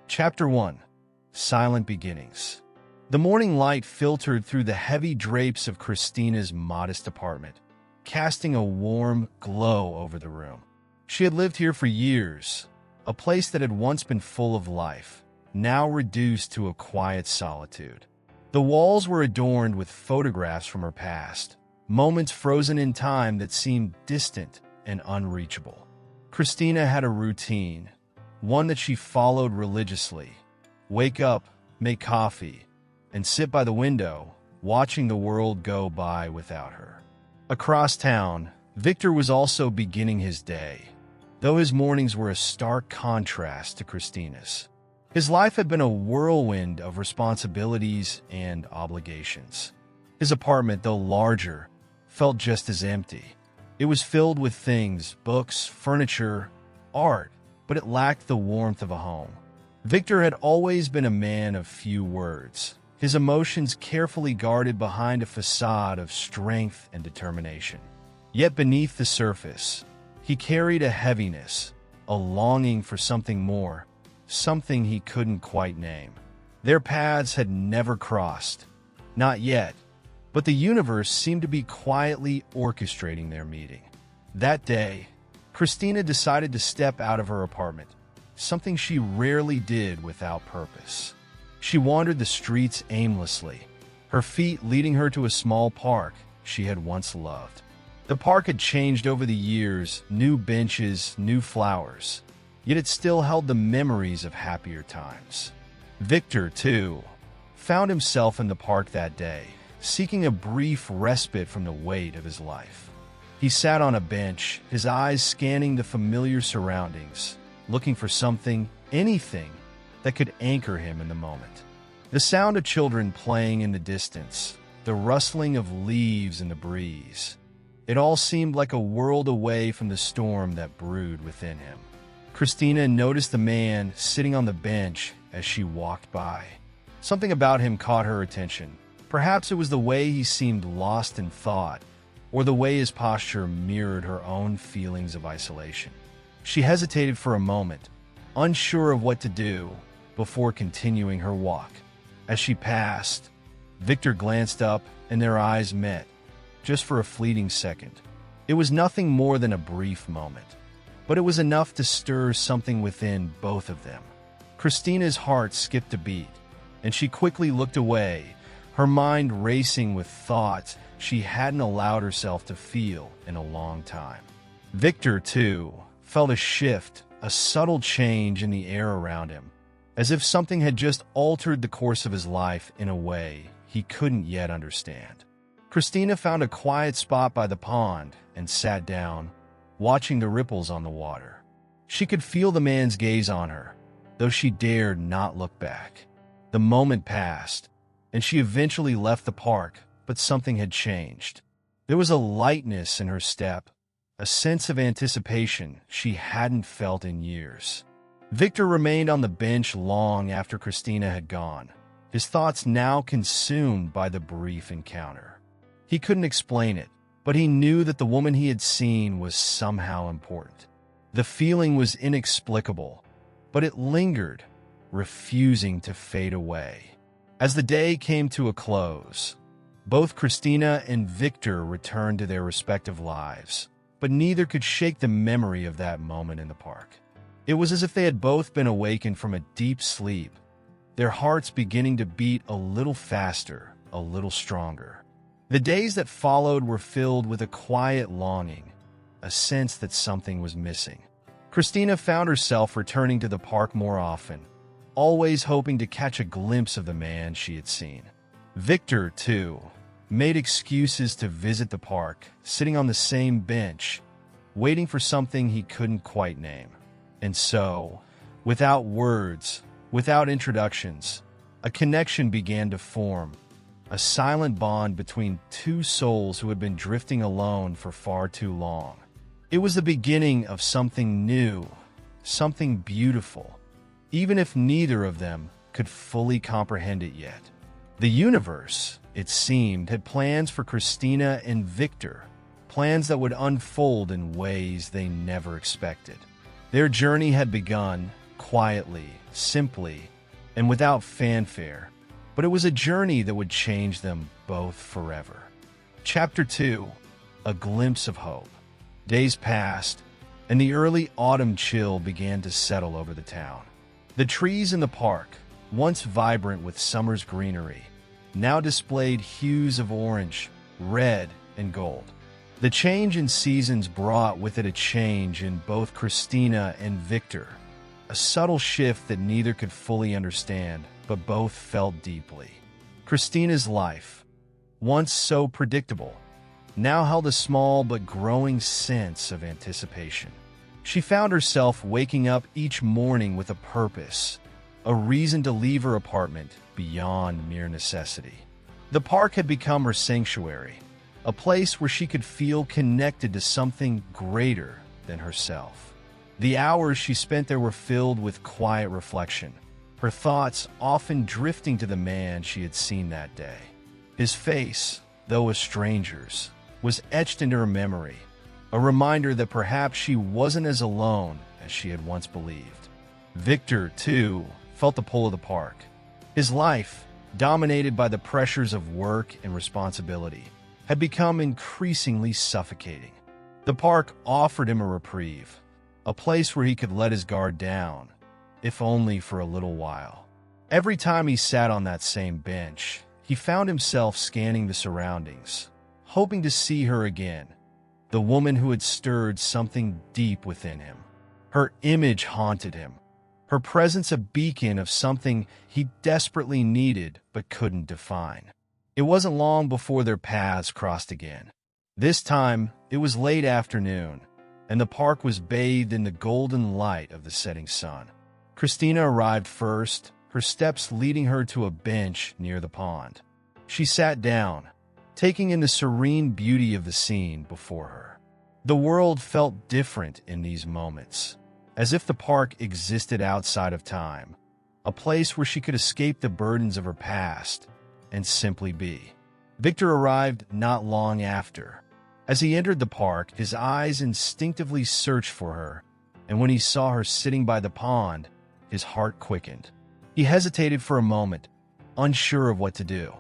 Chapter 1. Silent Beginnings. The morning light filtered through the heavy drapes of Christina's modest apartment, casting a warm glow over the room. She had lived here for years, a place that had once been full of life, now reduced to a quiet solitude. The walls were adorned with photographs from her past, moments frozen in time that seemed distant and unreachable. Christina had a routine, one that she followed religiously. Wake up, make coffee, and sit by the window, watching the world go by without her. Across town, Victor was also beginning his day, though his mornings were a stark contrast to Christina's. His life had been a whirlwind of responsibilities and obligations. His apartment, though larger, felt just as empty. It was filled with things, books, furniture, art, but it lacked the warmth of a home. Victor had always been a man of few words, his emotions carefully guarded behind a facade of strength and determination. Yet beneath the surface, he carried a heaviness, a longing for something more, something he couldn't quite name. Their paths had never crossed, not yet, but the universe seemed to be quietly orchestrating their meeting. That day, Christina decided to step out of her apartment, something she rarely did without purpose. She wandered the streets aimlessly, her feet leading her to a small park she had once loved. The park had changed over the years, new benches, new flowers, yet it still held the memories of happier times. Victor, too, found himself in the park that day, seeking a brief respite from the weight of his life. He sat on a bench, his eyes scanning the familiar surroundings, looking for something, anything, that could anchor him in the moment. The sound of children playing in the distance, the rustling of leaves in the breeze, it all seemed like a world away from the storm that brewed within him. Christina noticed the man sitting on the bench as she walked by. Something about him caught her attention. Perhaps it was the way he seemed lost in thought, or the way his posture mirrored her own feelings of isolation. She hesitated for a moment, unsure of what to do, before continuing her walk. As she passed, Victor glanced up and their eyes met, just for a fleeting second. It was nothing more than a brief moment, but it was enough to stir something within both of them. Christina's heart skipped a beat, and she quickly looked away, her mind racing with thoughts she hadn't allowed herself to feel in a long time. Victor, too, felt a shift, a subtle change in the air around him, as if something had just altered the course of his life in a way he couldn't yet understand. Christina found a quiet spot by the pond and sat down, watching the ripples on the water. She could feel the man's gaze on her, though she dared not look back. The moment passed, and she eventually left the park, but something had changed. There was a lightness in her step, a sense of anticipation she hadn't felt in years. Victor remained on the bench long after Christina had gone, his thoughts now consumed by the brief encounter. He couldn't explain it, but he knew that the woman he had seen was somehow important. The feeling was inexplicable, but it lingered, refusing to fade away. As the day came to a close, both Christina and Victor returned to their respective lives, but neither could shake the memory of that moment in the park. It was as if they had both been awakened from a deep sleep, their hearts beginning to beat a little faster, a little stronger. The days that followed were filled with a quiet longing, a sense that something was missing. Christina found herself returning to the park more often, always hoping to catch a glimpse of the man she had seen. Victor, too, made excuses to visit the park, sitting on the same bench, waiting for something he couldn't quite name. And so, without words, without introductions, a connection began to form, a silent bond between two souls who had been drifting alone for far too long. It was the beginning of something new, something beautiful, even if neither of them could fully comprehend it yet. The universe, it seemed, had plans for Christina and Victor, plans that would unfold in ways they never expected. Their journey had begun, quietly, simply, and without fanfare, but it was a journey that would change them both forever. Chapter 2. A Glimpse of Hope. Days passed, and the early autumn chill began to settle over the town. The trees in the park, once vibrant with summer's greenery, now displayed hues of orange, red, and gold. The change in seasons brought with it a change in both Christina and Victor, a subtle shift that neither could fully understand, but both felt deeply. Christina's life, once so predictable, now held a small but growing sense of anticipation. She found herself waking up each morning with a purpose, a reason to leave her apartment beyond mere necessity. The park had become her sanctuary, a place where she could feel connected to something greater than herself. The hours she spent there were filled with quiet reflection, her thoughts often drifting to the man she had seen that day. His face, though a stranger's, was etched into her memory, a reminder that perhaps she wasn't as alone as she had once believed. Victor, too, felt the pull of the park. His life, dominated by the pressures of work and responsibility, had become increasingly suffocating. The park offered him a reprieve, a place where he could let his guard down, if only for a little while. Every time he sat on that same bench, he found himself scanning the surroundings, hoping to see her again, the woman who had stirred something deep within him. Her image haunted him, her presence a beacon of something he desperately needed but couldn't define. It wasn't long before their paths crossed again. This time, it was late afternoon, and the park was bathed in the golden light of the setting sun. Christina arrived first, her steps leading her to a bench near the pond. She sat down, taking in the serene beauty of the scene before her. The world felt different in these moments, as if the park existed outside of time, a place where she could escape the burdens of her past and simply be. Victor arrived not long after. As he entered the park, his eyes instinctively searched for her, and when he saw her sitting by the pond, his heart quickened. He hesitated for a moment, unsure of what to do.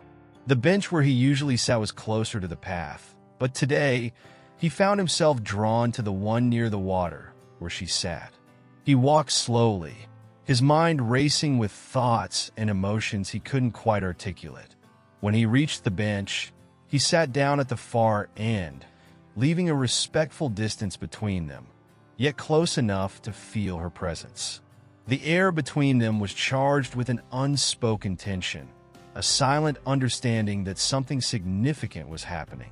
The bench where he usually sat was closer to the path, but today he found himself drawn to the one near the water where she sat. He walked slowly, his mind racing with thoughts and emotions he couldn't quite articulate. When he reached the bench, he sat down at the far end, leaving a respectful distance between them, yet close enough to feel her presence. The air between them was charged with an unspoken tension, a silent understanding that something significant was happening.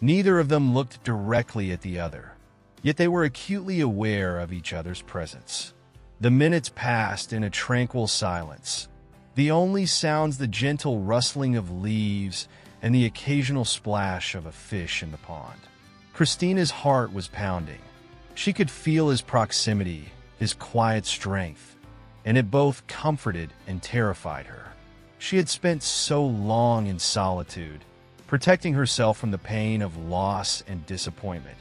Neither of them looked directly at the other, yet they were acutely aware of each other's presence. The minutes passed in a tranquil silence, the only sounds the gentle rustling of leaves and the occasional splash of a fish in the pond. Christina's heart was pounding. She could feel his proximity, his quiet strength, and it both comforted and terrified her. She had spent so long in solitude, protecting herself from the pain of loss and disappointment,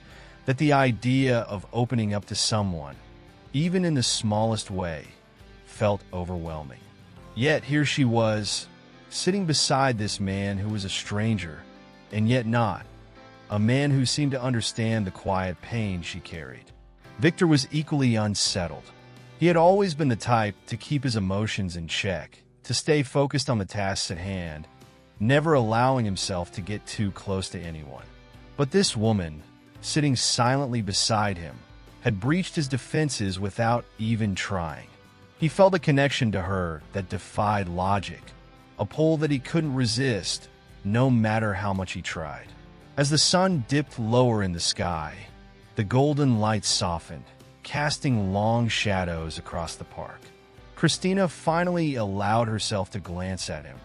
that the idea of opening up to someone, even in the smallest way, felt overwhelming. Yet here she was, sitting beside this man who was a stranger, and yet not, a man who seemed to understand the quiet pain she carried. Victor was equally unsettled. He had always been the type to keep his emotions in check, to stay focused on the tasks at hand, never allowing himself to get too close to anyone. But this woman, sitting silently beside him, had breached his defenses without even trying. He felt a connection to her that defied logic, a pull that he couldn't resist, no matter how much he tried. As the sun dipped lower in the sky, the golden light softened, casting long shadows across the park. Christina finally allowed herself to glance at him,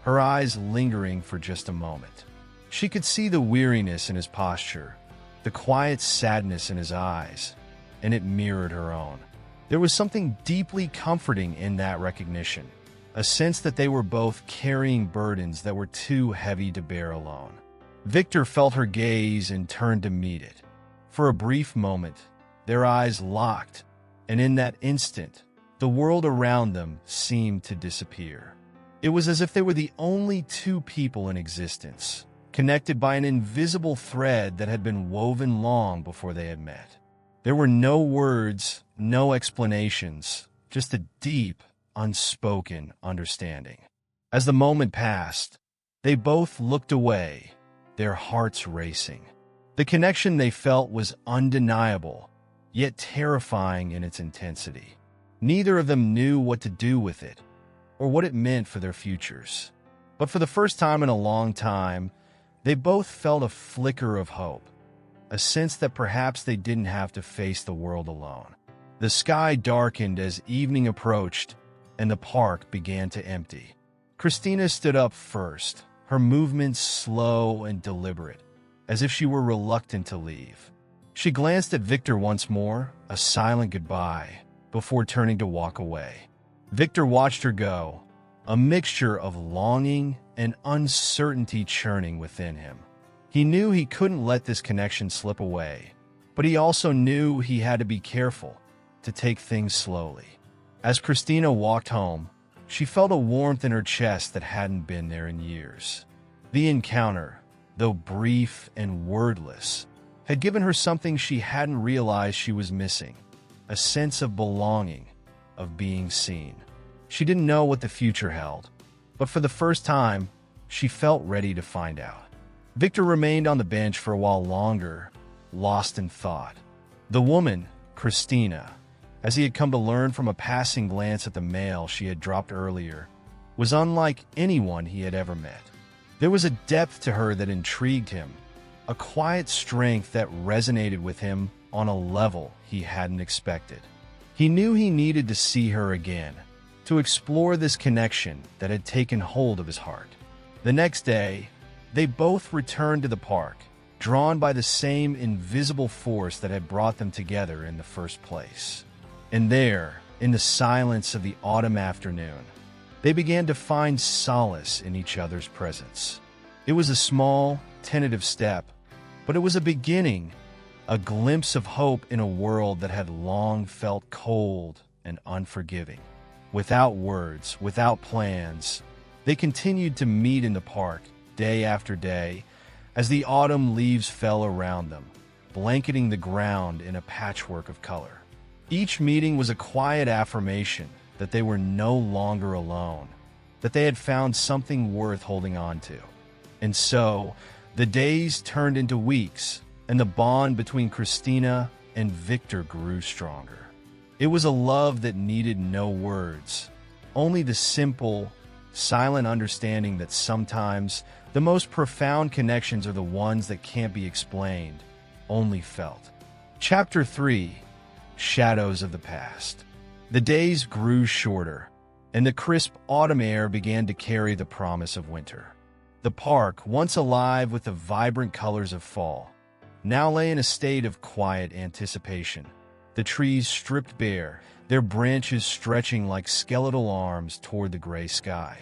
her eyes lingering for just a moment. She could see the weariness in his posture, the quiet sadness in his eyes, and it mirrored her own. There was something deeply comforting in that recognition, a sense that they were both carrying burdens that were too heavy to bear alone. Victor felt her gaze and turned to meet it. For a brief moment, their eyes locked, and in that instant, the world around them seemed to disappear. It was as if they were the only two people in existence, connected by an invisible thread that had been woven long before they had met. There were no words, no explanations, just a deep, unspoken understanding. As the moment passed, they both looked away, their hearts racing. The connection they felt was undeniable, yet terrifying in its intensity. Neither of them knew what to do with it, or what it meant for their futures. But for the first time in a long time, they both felt a flicker of hope, a sense that perhaps they didn't have to face the world alone. The sky darkened as evening approached, and the park began to empty. Christina stood up first, her movements slow and deliberate, as if she were reluctant to leave. She glanced at Victor once more, a silent goodbye, before turning to walk away. Victor watched her go, a mixture of longing and uncertainty churning within him. He knew he couldn't let this connection slip away, but he also knew he had to be careful, to take things slowly. As Christina walked home, she felt a warmth in her chest that hadn't been there in years. The encounter, though brief and wordless, had given her something she hadn't realized she was missing, a sense of belonging, of being seen. She didn't know what the future held, but for the first time, she felt ready to find out. Victor remained on the bench for a while longer, lost in thought. The woman, Christina, as he had come to learn from a passing glance at the mail she had dropped earlier, was unlike anyone he had ever met. There was a depth to her that intrigued him, a quiet strength that resonated with him on a level he hadn't expected. He knew he needed to see her again, to explore this connection that had taken hold of his heart. The next day, they both returned to the park, drawn by the same invisible force that had brought them together in the first place. And there, in the silence of the autumn afternoon, they began to find solace in each other's presence. It was a small, tentative step, but it was a beginning, a glimpse of hope in a world that had long felt cold and unforgiving. Without words, without plans, they continued to meet in the park, day after day, as the autumn leaves fell around them, blanketing the ground in a patchwork of color. Each meeting was a quiet affirmation that they were no longer alone, that they had found something worth holding on to. And so, the days turned into weeks, and the bond between Christina and Victor grew stronger. It was a love that needed no words, only the simple, silent understanding that sometimes the most profound connections are the ones that can't be explained, only felt. Chapter 3: Shadows of the Past. The days grew shorter, and the crisp autumn air began to carry the promise of winter. The park, once alive with the vibrant colors of fall, now lay in a state of quiet anticipation. The trees stripped bare, their branches stretching like skeletal arms toward the gray sky.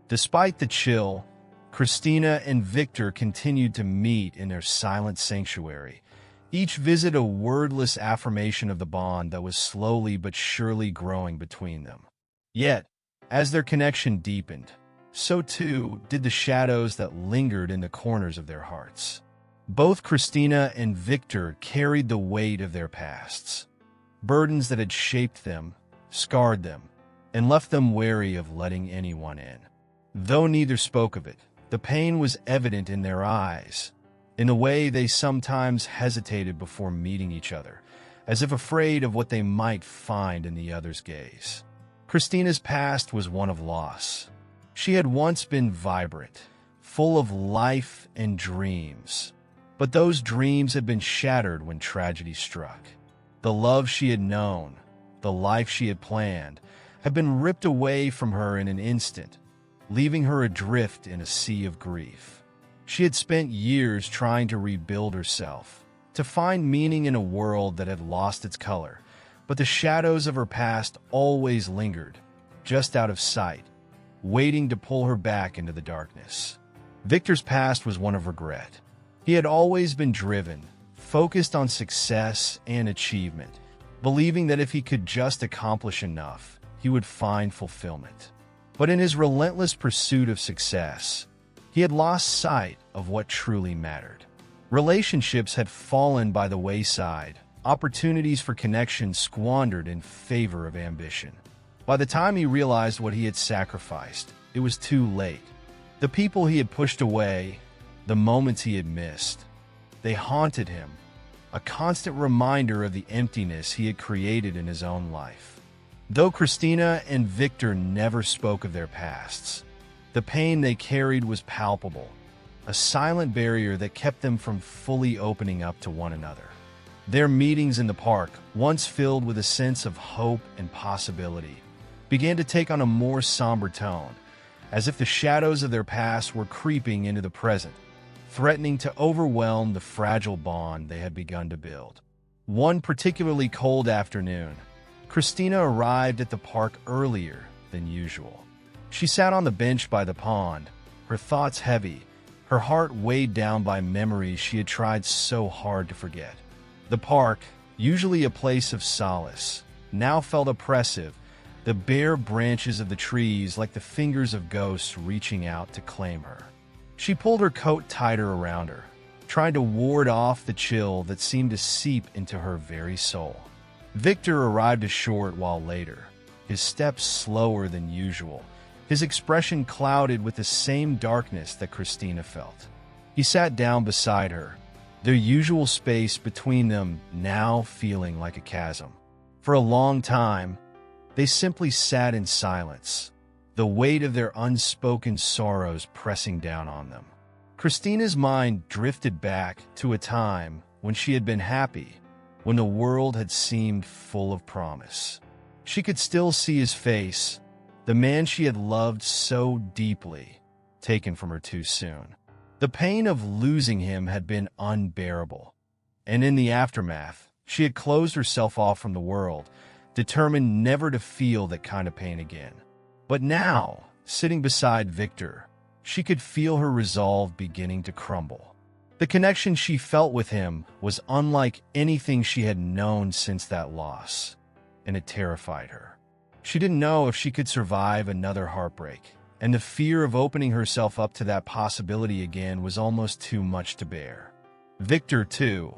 Despite the chill, Christina and Victor continued to meet in their silent sanctuary, each visit a wordless affirmation of the bond that was slowly but surely growing between them. Yet, as their connection deepened, so too did the shadows that lingered in the corners of their hearts. Both Christina and Victor carried the weight of their pasts, burdens that had shaped them, scarred them, and left them wary of letting anyone in. Though neither spoke of it, the pain was evident in their eyes, in the way they sometimes hesitated before meeting each other, as if afraid of what they might find in the other's gaze. Christina's past was one of loss. She had once been vibrant, full of life and dreams, but those dreams had been shattered when tragedy struck. The love she had known, the life she had planned, had been ripped away from her in an instant, leaving her adrift in a sea of grief. She had spent years trying to rebuild herself, to find meaning in a world that had lost its color, but the shadows of her past always lingered, just out of sight, waiting to pull her back into the darkness. Victor's past was one of regret. He had always been driven, focused on success and achievement, believing that if he could just accomplish enough, he would find fulfillment. But in his relentless pursuit of success, he had lost sight of what truly mattered. Relationships had fallen by the wayside, opportunities for connection squandered in favor of ambition. By the time he realized what he had sacrificed, it was too late. The people he had pushed away, the moments he had missed, they haunted him, a constant reminder of the emptiness he had created in his own life. Though Christina and Victor never spoke of their pasts, the pain they carried was palpable, a silent barrier that kept them from fully opening up to one another. Their meetings in the park, once filled with a sense of hope and possibility, began to take on a more somber tone, as if the shadows of their past were creeping into the present, threatening to overwhelm the fragile bond they had begun to build. One particularly cold afternoon, Christina arrived at the park earlier than usual. She sat on the bench by the pond, her thoughts heavy, her heart weighed down by memories she had tried so hard to forget. The park, usually a place of solace, now felt oppressive, the bare branches of the trees like the fingers of ghosts reaching out to claim her. She pulled her coat tighter around her, trying to ward off the chill that seemed to seep into her very soul. Victor arrived a short while later, his steps slower than usual, his expression clouded with the same darkness that Christina felt. He sat down beside her, their usual space between them now feeling like a chasm. For a long time, they simply sat in silence, the weight of their unspoken sorrows pressing down on them. Christina's mind drifted back to a time when she had been happy, when the world had seemed full of promise. She could still see his face, the man she had loved so deeply, taken from her too soon. The pain of losing him had been unbearable, and in the aftermath, she had closed herself off from the world, determined never to feel that kind of pain again. But now, sitting beside Victor, she could feel her resolve beginning to crumble. The connection she felt with him was unlike anything she had known since that loss, and it terrified her. She didn't know if she could survive another heartbreak, and the fear of opening herself up to that possibility again was almost too much to bear. Victor, too,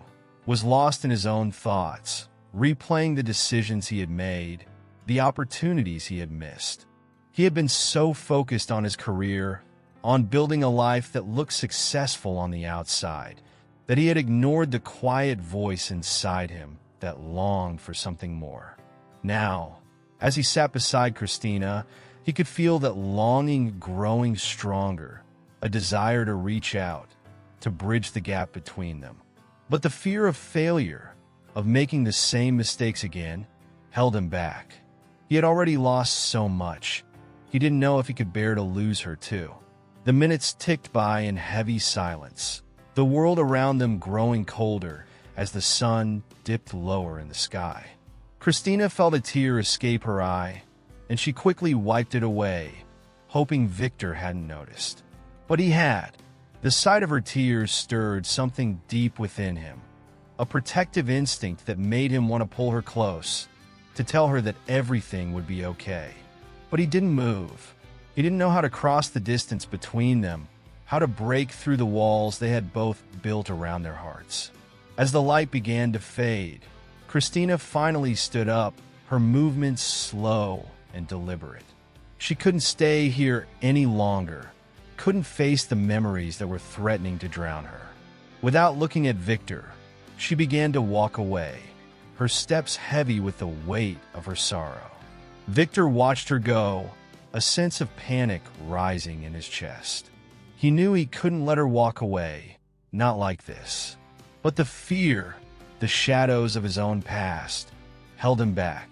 was lost in his own thoughts, replaying the decisions he had made, the opportunities he had missed. He had been so focused on his career, on building a life that looked successful on the outside, that he had ignored the quiet voice inside him that longed for something more. Now, as he sat beside Christina, he could feel that longing growing stronger, a desire to reach out, to bridge the gap between them. But the fear of failure, of making the same mistakes again, held him back. He had already lost so much. He didn't know if he could bear to lose her too. The minutes ticked by in heavy silence, the world around them growing colder as the sun dipped lower in the sky. Christina felt a tear escape her eye, and she quickly wiped it away, hoping Victor hadn't noticed. But he had. The sight of her tears stirred something deep within him, a protective instinct that made him want to pull her close, to tell her that everything would be okay. But he didn't move. He didn't know how to cross the distance between them, how to break through the walls they had both built around their hearts. As the light began to fade, Christina finally stood up, her movements slow and deliberate. She couldn't stay here any longer, couldn't face the memories that were threatening to drown her. Without looking at Victor, she began to walk away, her steps heavy with the weight of her sorrow. Victor watched her go, a sense of panic rising in his chest. He knew he couldn't let her walk away, not like this. But the fear, the shadows of his own past, held him back.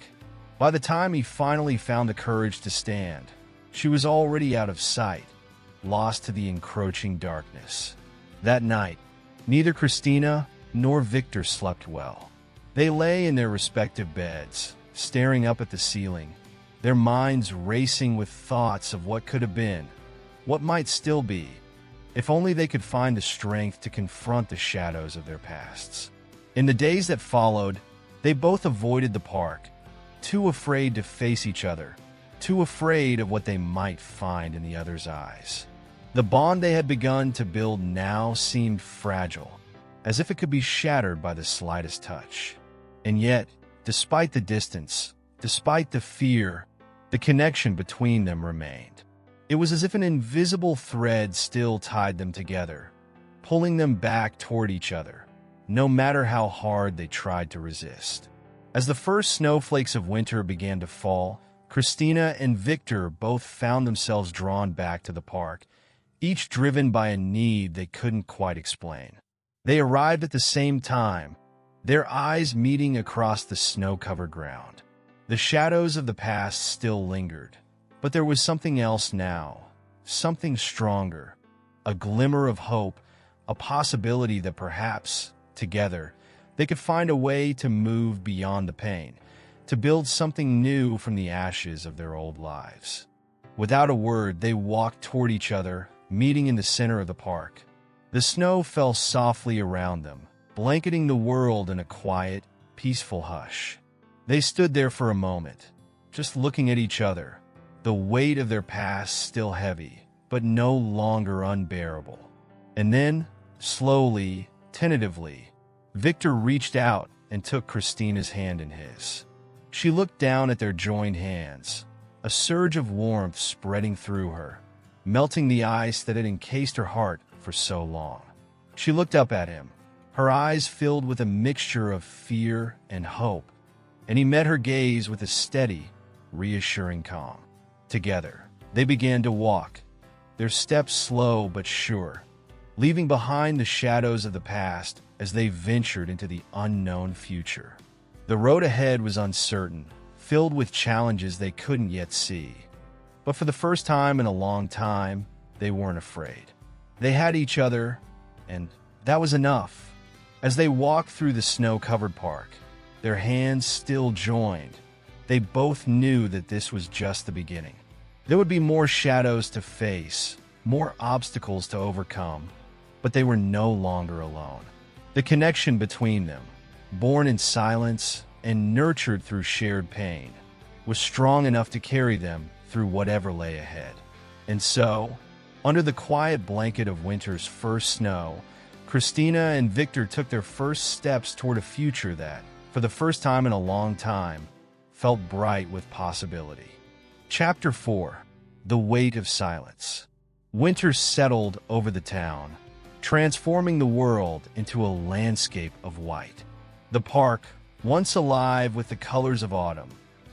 By the time he finally found the courage to stand, she was already out of sight, lost to the encroaching darkness. That night, neither Christina nor Victor slept well. They lay in their respective beds, staring up at the ceiling, their minds racing with thoughts of what could have been, what might still be, if only they could find the strength to confront the shadows of their pasts. In the days that followed, they both avoided the park, too afraid to face each other, too afraid of what they might find in the other's eyes. The bond they had begun to build now seemed fragile, as if it could be shattered by the slightest touch. And yet, despite the distance, despite the fear, the connection between them remained. It was as if an invisible thread still tied them together, pulling them back toward each other, no matter how hard they tried to resist. As the first snowflakes of winter began to fall, Christina and Victor both found themselves drawn back to the park, each driven by a need they couldn't quite explain. They arrived at the same time, their eyes meeting across the snow-covered ground. The shadows of the past still lingered, but there was something else now, something stronger, a glimmer of hope, a possibility that perhaps, together, they could find a way to move beyond the pain, to build something new from the ashes of their old lives. Without a word, they walked toward each other, meeting in the center of the park. The snow fell softly around them, blanketing the world in a quiet, peaceful hush. They stood there for a moment, just looking at each other, the weight of their past still heavy, but no longer unbearable. And then, slowly, tentatively, Victor reached out and took Christina's hand in his. She looked down at their joined hands, a surge of warmth spreading through her, melting the ice that had encased her heart for so long. She looked up at him, her eyes filled with a mixture of fear and hope, and he met her gaze with a steady, reassuring calm. Together, they began to walk, their steps slow but sure, leaving behind the shadows of the past as they ventured into the unknown future. The road ahead was uncertain, filled with challenges they couldn't yet see. But for the first time in a long time, they weren't afraid. They had each other, and that was enough. As they walked through the snow-covered park, their hands still joined, they both knew that this was just the beginning. There would be more shadows to face, more obstacles to overcome, but they were no longer alone. The connection between them, born in silence and nurtured through shared pain, was strong enough to carry them through whatever lay ahead. And so, under the quiet blanket of winter's first snow, Christina and Victor took their first steps toward a future that, for the first time in a long time, felt bright with possibility. Chapter 4. The Weight of Silence. Winter settled over the town, transforming the world into a landscape of white. The park, once alive with the colors of autumn,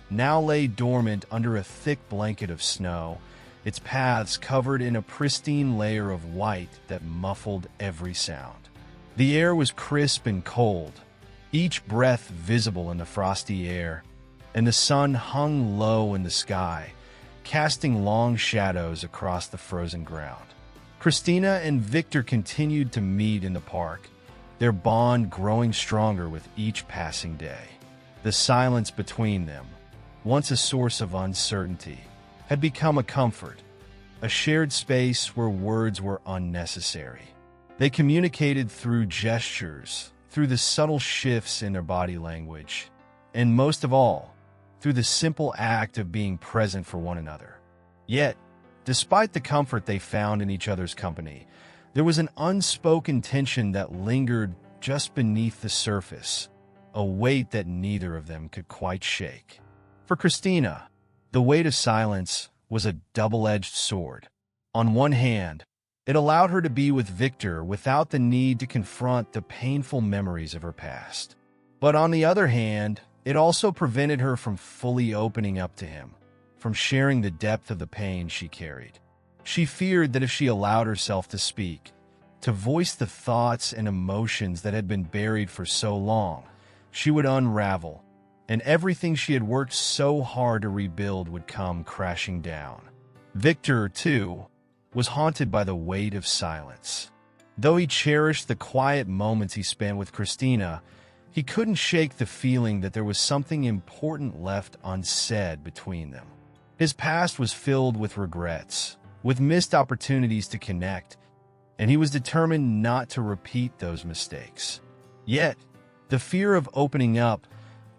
now lay dormant under a thick blanket of snow, its paths covered in a pristine layer of white that muffled every sound. The air was crisp and cold, each breath visible in the frosty air, and the sun hung low in the sky, casting long shadows across the frozen ground. Christina and Victor continued to meet in the park, their bond growing stronger with each passing day. The silence between them, once a source of uncertainty, had become a comfort, a shared space where words were unnecessary. They communicated through gestures, through the subtle shifts in their body language, and most of all, through the simple act of being present for one another. Yet, despite the comfort they found in each other's company, there was an unspoken tension that lingered just beneath the surface, a weight that neither of them could quite shake. For Christina, the weight of silence was a double-edged sword. On one hand, it allowed her to be with Victor without the need to confront the painful memories of her past. But on the other hand, it also prevented her from fully opening up to him, from sharing the depth of the pain she carried. She feared that if she allowed herself to speak, to voice the thoughts and emotions that had been buried for so long, she would unravel, and everything she had worked so hard to rebuild would come crashing down. Victor, too, was haunted by the weight of silence. Though he cherished the quiet moments he spent with Christina, he couldn't shake the feeling that there was something important left unsaid between them. His past was filled with regrets, with missed opportunities to connect, and he was determined not to repeat those mistakes. Yet, the fear of opening up,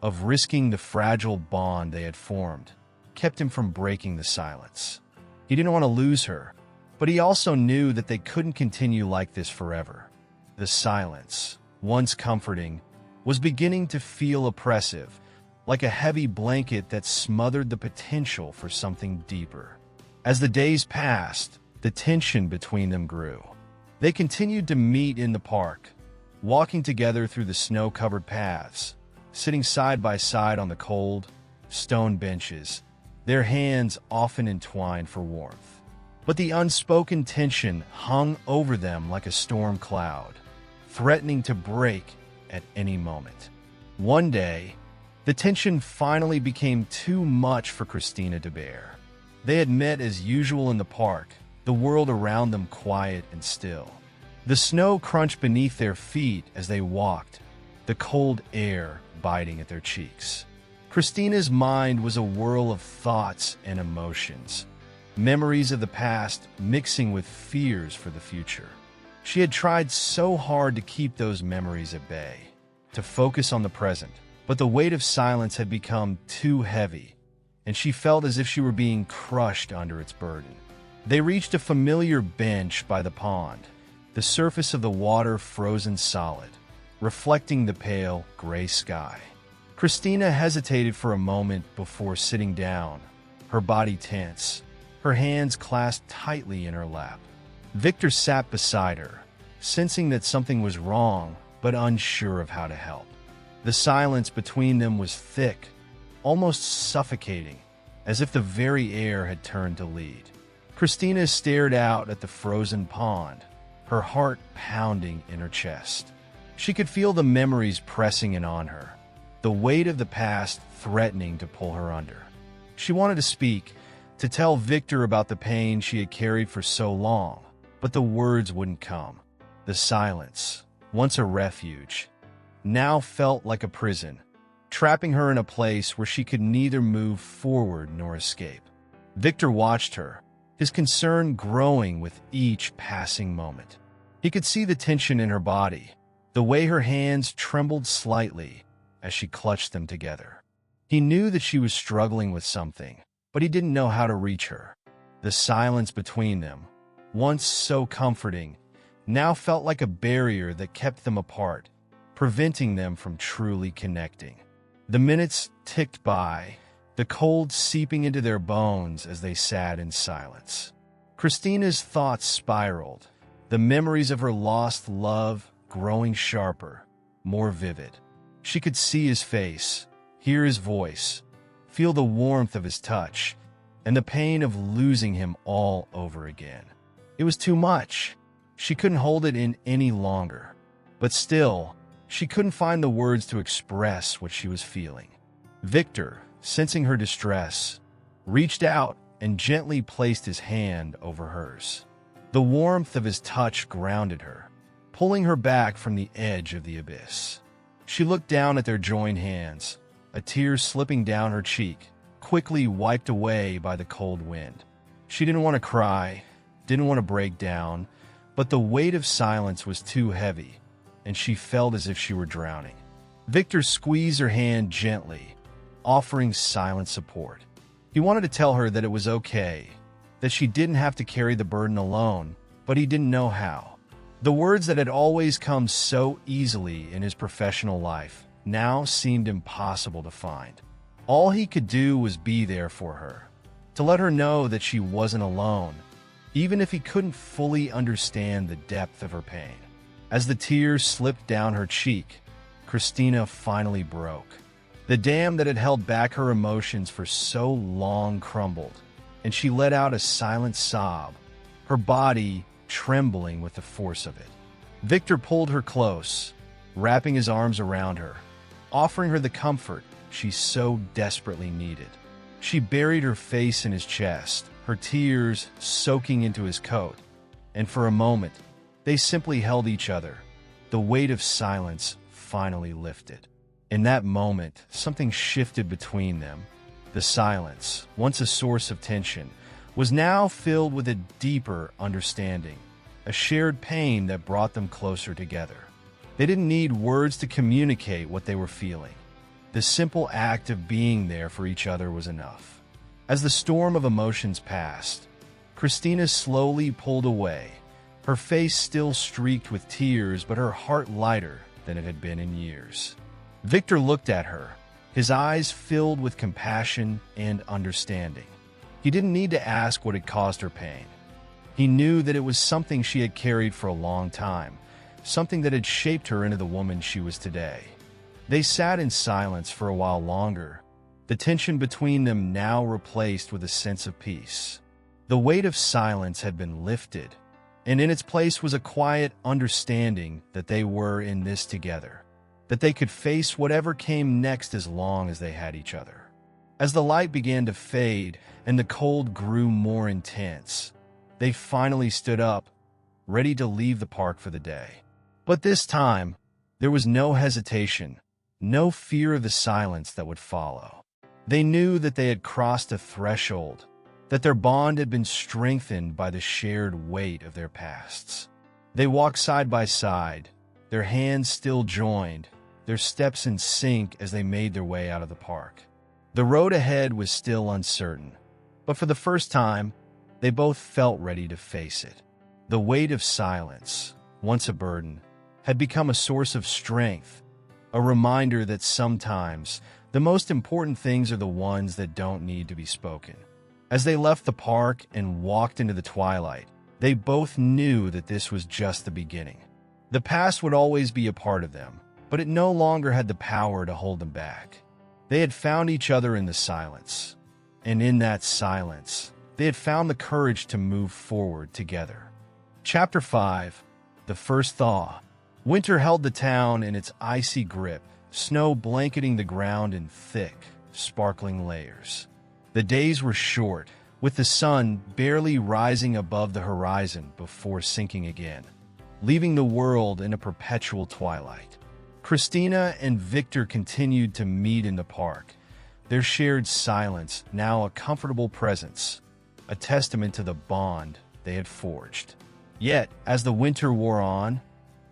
of risking the fragile bond they had formed, kept him from breaking the silence. He didn't want to lose her, but he also knew that they couldn't continue like this forever. The silence, once comforting, was beginning to feel oppressive, like a heavy blanket that smothered the potential for something deeper. As the days passed, the tension between them grew. They continued to meet in the park, walking together through the snow-covered paths, sitting side by side on the cold, stone benches, their hands often entwined for warmth. But the unspoken tension hung over them like a storm cloud, threatening to break at any moment. One day, the tension finally became too much for Christina to bear. They had met as usual in the park, the world around them quiet and still. The snow crunched beneath their feet as they walked, the cold air biting at their cheeks. Christina's mind was a whirl of thoughts and emotions, memories of the past mixing with fears for the future. She had tried so hard to keep those memories at bay, to focus on the present, but the weight of silence had become too heavy, and she felt as if she were being crushed under its burden. They reached a familiar bench by the pond, the surface of the water frozen solid, reflecting the pale gray sky. Christina hesitated for a moment before sitting down, her body tense, her hands clasped tightly in her lap. Victor sat beside her, sensing that something was wrong, but unsure of how to help. The silence between them was thick, almost suffocating, as if the very air had turned to lead. Christina stared out at the frozen pond, her heart pounding in her chest. She could feel the memories pressing in on her, the weight of the past threatening to pull her under. She wanted to speak, to tell Victor about the pain she had carried for so long, but the words wouldn't come. The silence, once a refuge, now felt like a prison, trapping her in a place where she could neither move forward nor escape. Victor watched her, his concern growing with each passing moment. He could see the tension in her body, the way her hands trembled slightly as she clutched them together. He knew that she was struggling with something, but he didn't know how to reach her. The silence between them, once so comforting, now felt like a barrier that kept them apart, preventing them from truly connecting. The minutes ticked by, the cold seeping into their bones as they sat in silence. Christina's thoughts spiraled, the memories of her lost love growing sharper, more vivid. She could see his face, hear his voice, feel the warmth of his touch, and the pain of losing him all over again. It was too much. She couldn't hold it in any longer. But still, she couldn't find the words to express what she was feeling. Victor, sensing her distress, reached out and gently placed his hand over hers. The warmth of his touch grounded her, pulling her back from the edge of the abyss. She looked down at their joined hands, a tear slipping down her cheek, quickly wiped away by the cold wind. She didn't want to cry, didn't want to break down, but the weight of silence was too heavy, and she felt as if she were drowning. Victor squeezed her hand gently, offering silent support. He wanted to tell her that it was okay, that she didn't have to carry the burden alone, but he didn't know how. The words that had always come so easily in his professional life now seemed impossible to find. All he could do was be there for her, to let her know that she wasn't alone, even if he couldn't fully understand the depth of her pain. As the tears slipped down her cheek, Christina finally broke. The dam that had held back her emotions for so long crumbled, and she let out a silent sob, her body trembling with the force of it. Victor pulled her close, wrapping his arms around her, offering her the comfort she so desperately needed. She buried her face in his chest, her tears soaking into his coat, and for a moment, they simply held each other. The weight of silence finally lifted. In that moment, something shifted between them. The silence, once a source of tension, was now filled with a deeper understanding, a shared pain that brought them closer together. They didn't need words to communicate what they were feeling. The simple act of being there for each other was enough. As the storm of emotions passed, Christina slowly pulled away, her face still streaked with tears, but her heart lighter than it had been in years. Victor looked at her, his eyes filled with compassion and understanding. He didn't need to ask what had caused her pain. He knew that it was something she had carried for a long time, something that had shaped her into the woman she was today. They sat in silence for a while longer, the tension between them now replaced with a sense of peace. The weight of silence had been lifted, and in its place was a quiet understanding that they were in this together, that they could face whatever came next as long as they had each other. As the light began to fade and the cold grew more intense, they finally stood up, ready to leave the park for the day. But this time, there was no hesitation, no fear of the silence that would follow. They knew that they had crossed a threshold, that their bond had been strengthened by the shared weight of their pasts. They walked side by side, their hands still joined, their steps in sync as they made their way out of the park. The road ahead was still uncertain, but for the first time, they both felt ready to face it. The weight of silence, once a burden, had become a source of strength, a reminder that sometimes the most important things are the ones that don't need to be spoken. As they left the park and walked into the twilight, they both knew that this was just the beginning. The past would always be a part of them, but it no longer had the power to hold them back. They had found each other in the silence, and in that silence, they had found the courage to move forward together. Chapter 5. The First Thaw. Winter held the town in its icy grip, snow blanketing the ground in thick, sparkling layers. The days were short, with the sun barely rising above the horizon before sinking again, leaving the world in a perpetual twilight. Christina and Victor continued to meet in the park, their shared silence now a comfortable presence, a testament to the bond they had forged. Yet, as the winter wore on,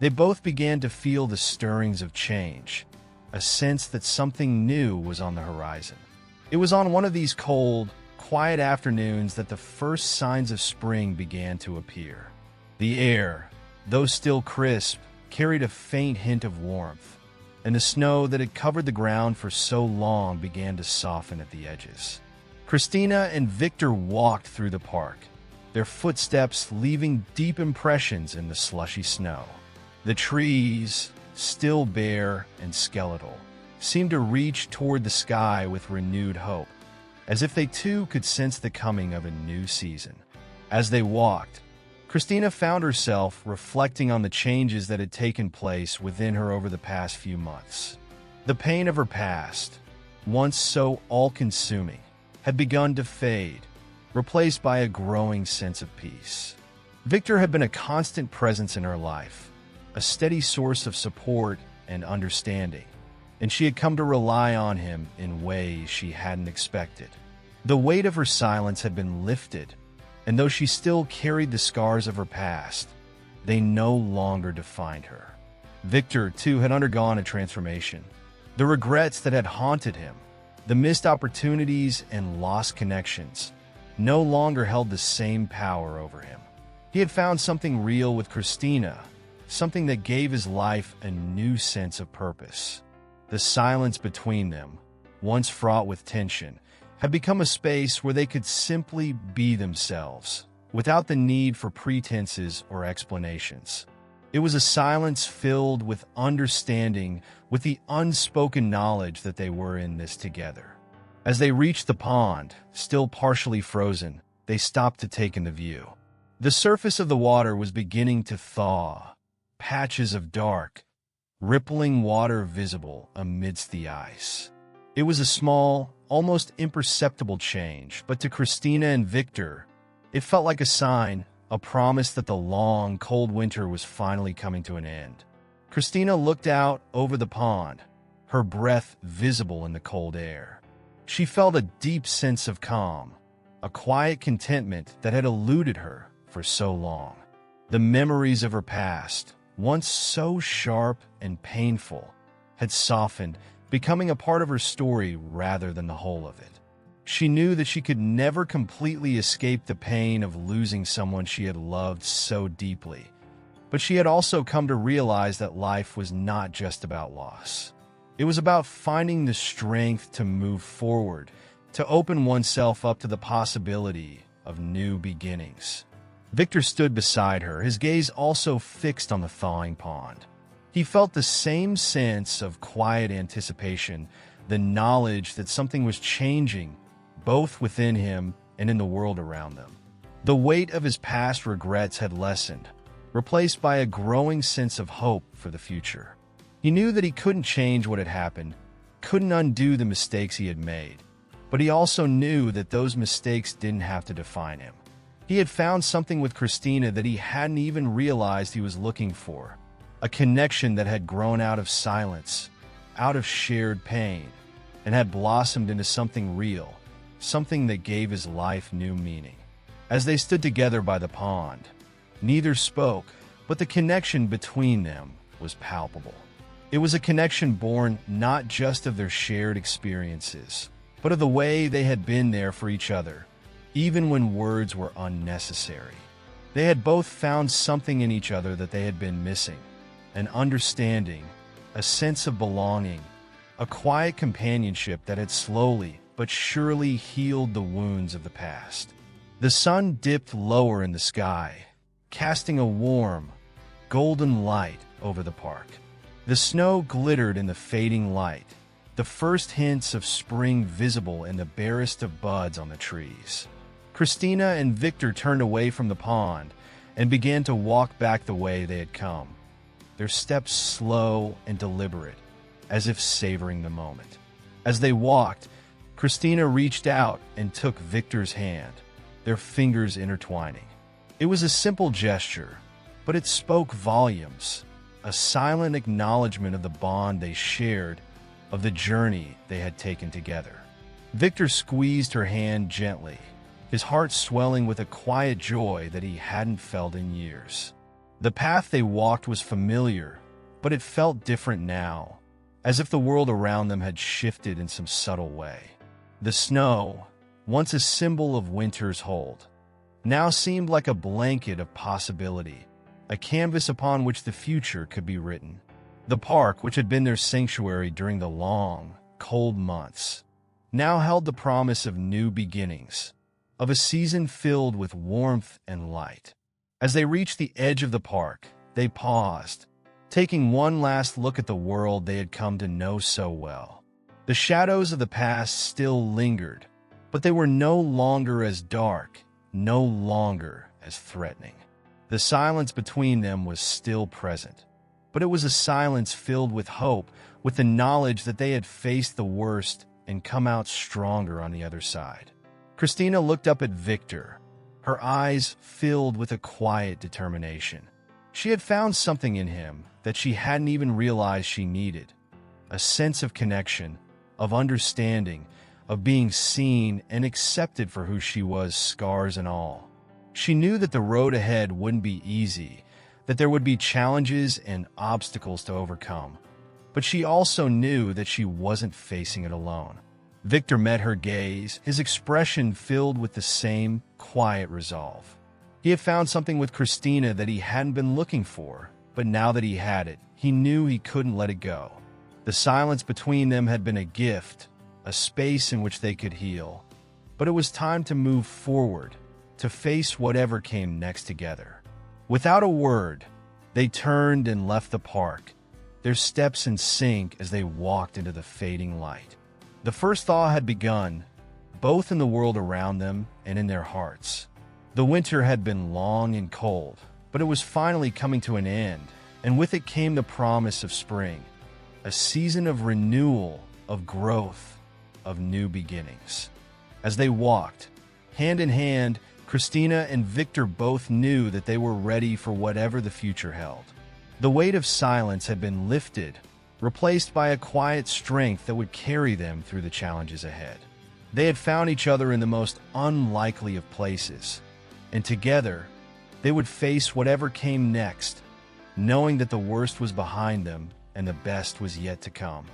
they both began to feel the stirrings of change, a sense that something new was on the horizon. It was on one of these cold, quiet afternoons that the first signs of spring began to appear. The air, though still crisp, carried a faint hint of warmth, and the snow that had covered the ground for so long began to soften at the edges. Christina and Victor walked through the park, their footsteps leaving deep impressions in the slushy snow. The trees, still bare and skeletal, seemed to reach toward the sky with renewed hope, as if they too could sense the coming of a new season. As they walked, Christina found herself reflecting on the changes that had taken place within her over the past few months. The pain of her past, once so all-consuming, had begun to fade, replaced by a growing sense of peace. Victor had been a constant presence in her life, a steady source of support and understanding, and she had come to rely on him in ways she hadn't expected. The weight of her silence had been lifted, and though she still carried the scars of her past, they no longer defined her. Victor, too, had undergone a transformation. The regrets that had haunted him, the missed opportunities and lost connections, no longer held the same power over him. He had found something real with Christina, something that gave his life a new sense of purpose. The silence between them, once fraught with tension, had become a space where they could simply be themselves, without the need for pretenses or explanations. It was a silence filled with understanding, with the unspoken knowledge that they were in this together. As they reached the pond, still partially frozen, they stopped to take in the view. The surface of the water was beginning to thaw, patches of dark, rippling water visible amidst the ice. It was a small, almost imperceptible change, but to Christina and Victor, it felt like a sign, a promise that the long, cold winter was finally coming to an end. Christina looked out over the pond, her breath visible in the cold air. She felt a deep sense of calm, a quiet contentment that had eluded her for so long. The memories of her past, once so sharp and painful, had softened, becoming a part of her story rather than the whole of it. She knew that she could never completely escape the pain of losing someone she had loved so deeply, but she had also come to realize that life was not just about loss. It was about finding the strength to move forward, to open oneself up to the possibility of new beginnings. Victor stood beside her, his gaze also fixed on the thawing pond. He felt the same sense of quiet anticipation, the knowledge that something was changing, both within him and in the world around them. The weight of his past regrets had lessened, replaced by a growing sense of hope for the future. He knew that he couldn't change what had happened, couldn't undo the mistakes he had made, but he also knew that those mistakes didn't have to define him. He had found something with Christina that he hadn't even realized he was looking for, a connection that had grown out of silence, out of shared pain, and had blossomed into something real, something that gave his life new meaning. As they stood together by the pond, neither spoke, but the connection between them was palpable. It was a connection born not just of their shared experiences, but of the way they had been there for each other, even when words were unnecessary. They had both found something in each other that they had been missing, an understanding, a sense of belonging, a quiet companionship that had slowly but surely healed the wounds of the past. The sun dipped lower in the sky, casting a warm, golden light over the park. The snow glittered in the fading light, the first hints of spring visible in the barest of buds on the trees. Christina and Victor turned away from the pond and began to walk back the way they had come, their steps slow and deliberate, as if savoring the moment. As they walked, Christina reached out and took Victor's hand, their fingers intertwining. It was a simple gesture, but it spoke volumes, a silent acknowledgement of the bond they shared, of the journey they had taken together. Victor squeezed her hand gently, his heart swelling with a quiet joy that he hadn't felt in years. The path they walked was familiar, but it felt different now, as if the world around them had shifted in some subtle way. The snow, once a symbol of winter's hold, now seemed like a blanket of possibility, a canvas upon which the future could be written. The park, which had been their sanctuary during the long, cold months, now held the promise of new beginnings, of a season filled with warmth and light. As they reached the edge of the park, they paused, taking one last look at the world they had come to know so well. The shadows of the past still lingered, but they were no longer as dark, no longer as threatening. The silence between them was still present, but it was a silence filled with hope, with the knowledge that they had faced the worst and come out stronger on the other side. Christina looked up at Victor, her eyes filled with a quiet determination. She had found something in him that she hadn't even realized she needed, a sense of connection, of understanding, of being seen and accepted for who she was, scars and all. She knew that the road ahead wouldn't be easy, that there would be challenges and obstacles to overcome, but she also knew that she wasn't facing it alone. Victor met her gaze, his expression filled with the same quiet resolve. He had found something with Christina that he hadn't been looking for, but now that he had it, he knew he couldn't let it go. The silence between them had been a gift, a space in which they could heal, but it was time to move forward, to face whatever came next together. Without a word, they turned and left the park, their steps in sync as they walked into the fading light. The first thaw had begun, both in the world around them and in their hearts. The winter had been long and cold, but it was finally coming to an end, and with it came the promise of spring, a season of renewal, of growth, of new beginnings. As they walked, hand in hand, Christina and Victor both knew that they were ready for whatever the future held. The weight of silence had been lifted, replaced by a quiet strength that would carry them through the challenges ahead. They had found each other in the most unlikely of places, and together, they would face whatever came next, knowing that the worst was behind them and the best was yet to come.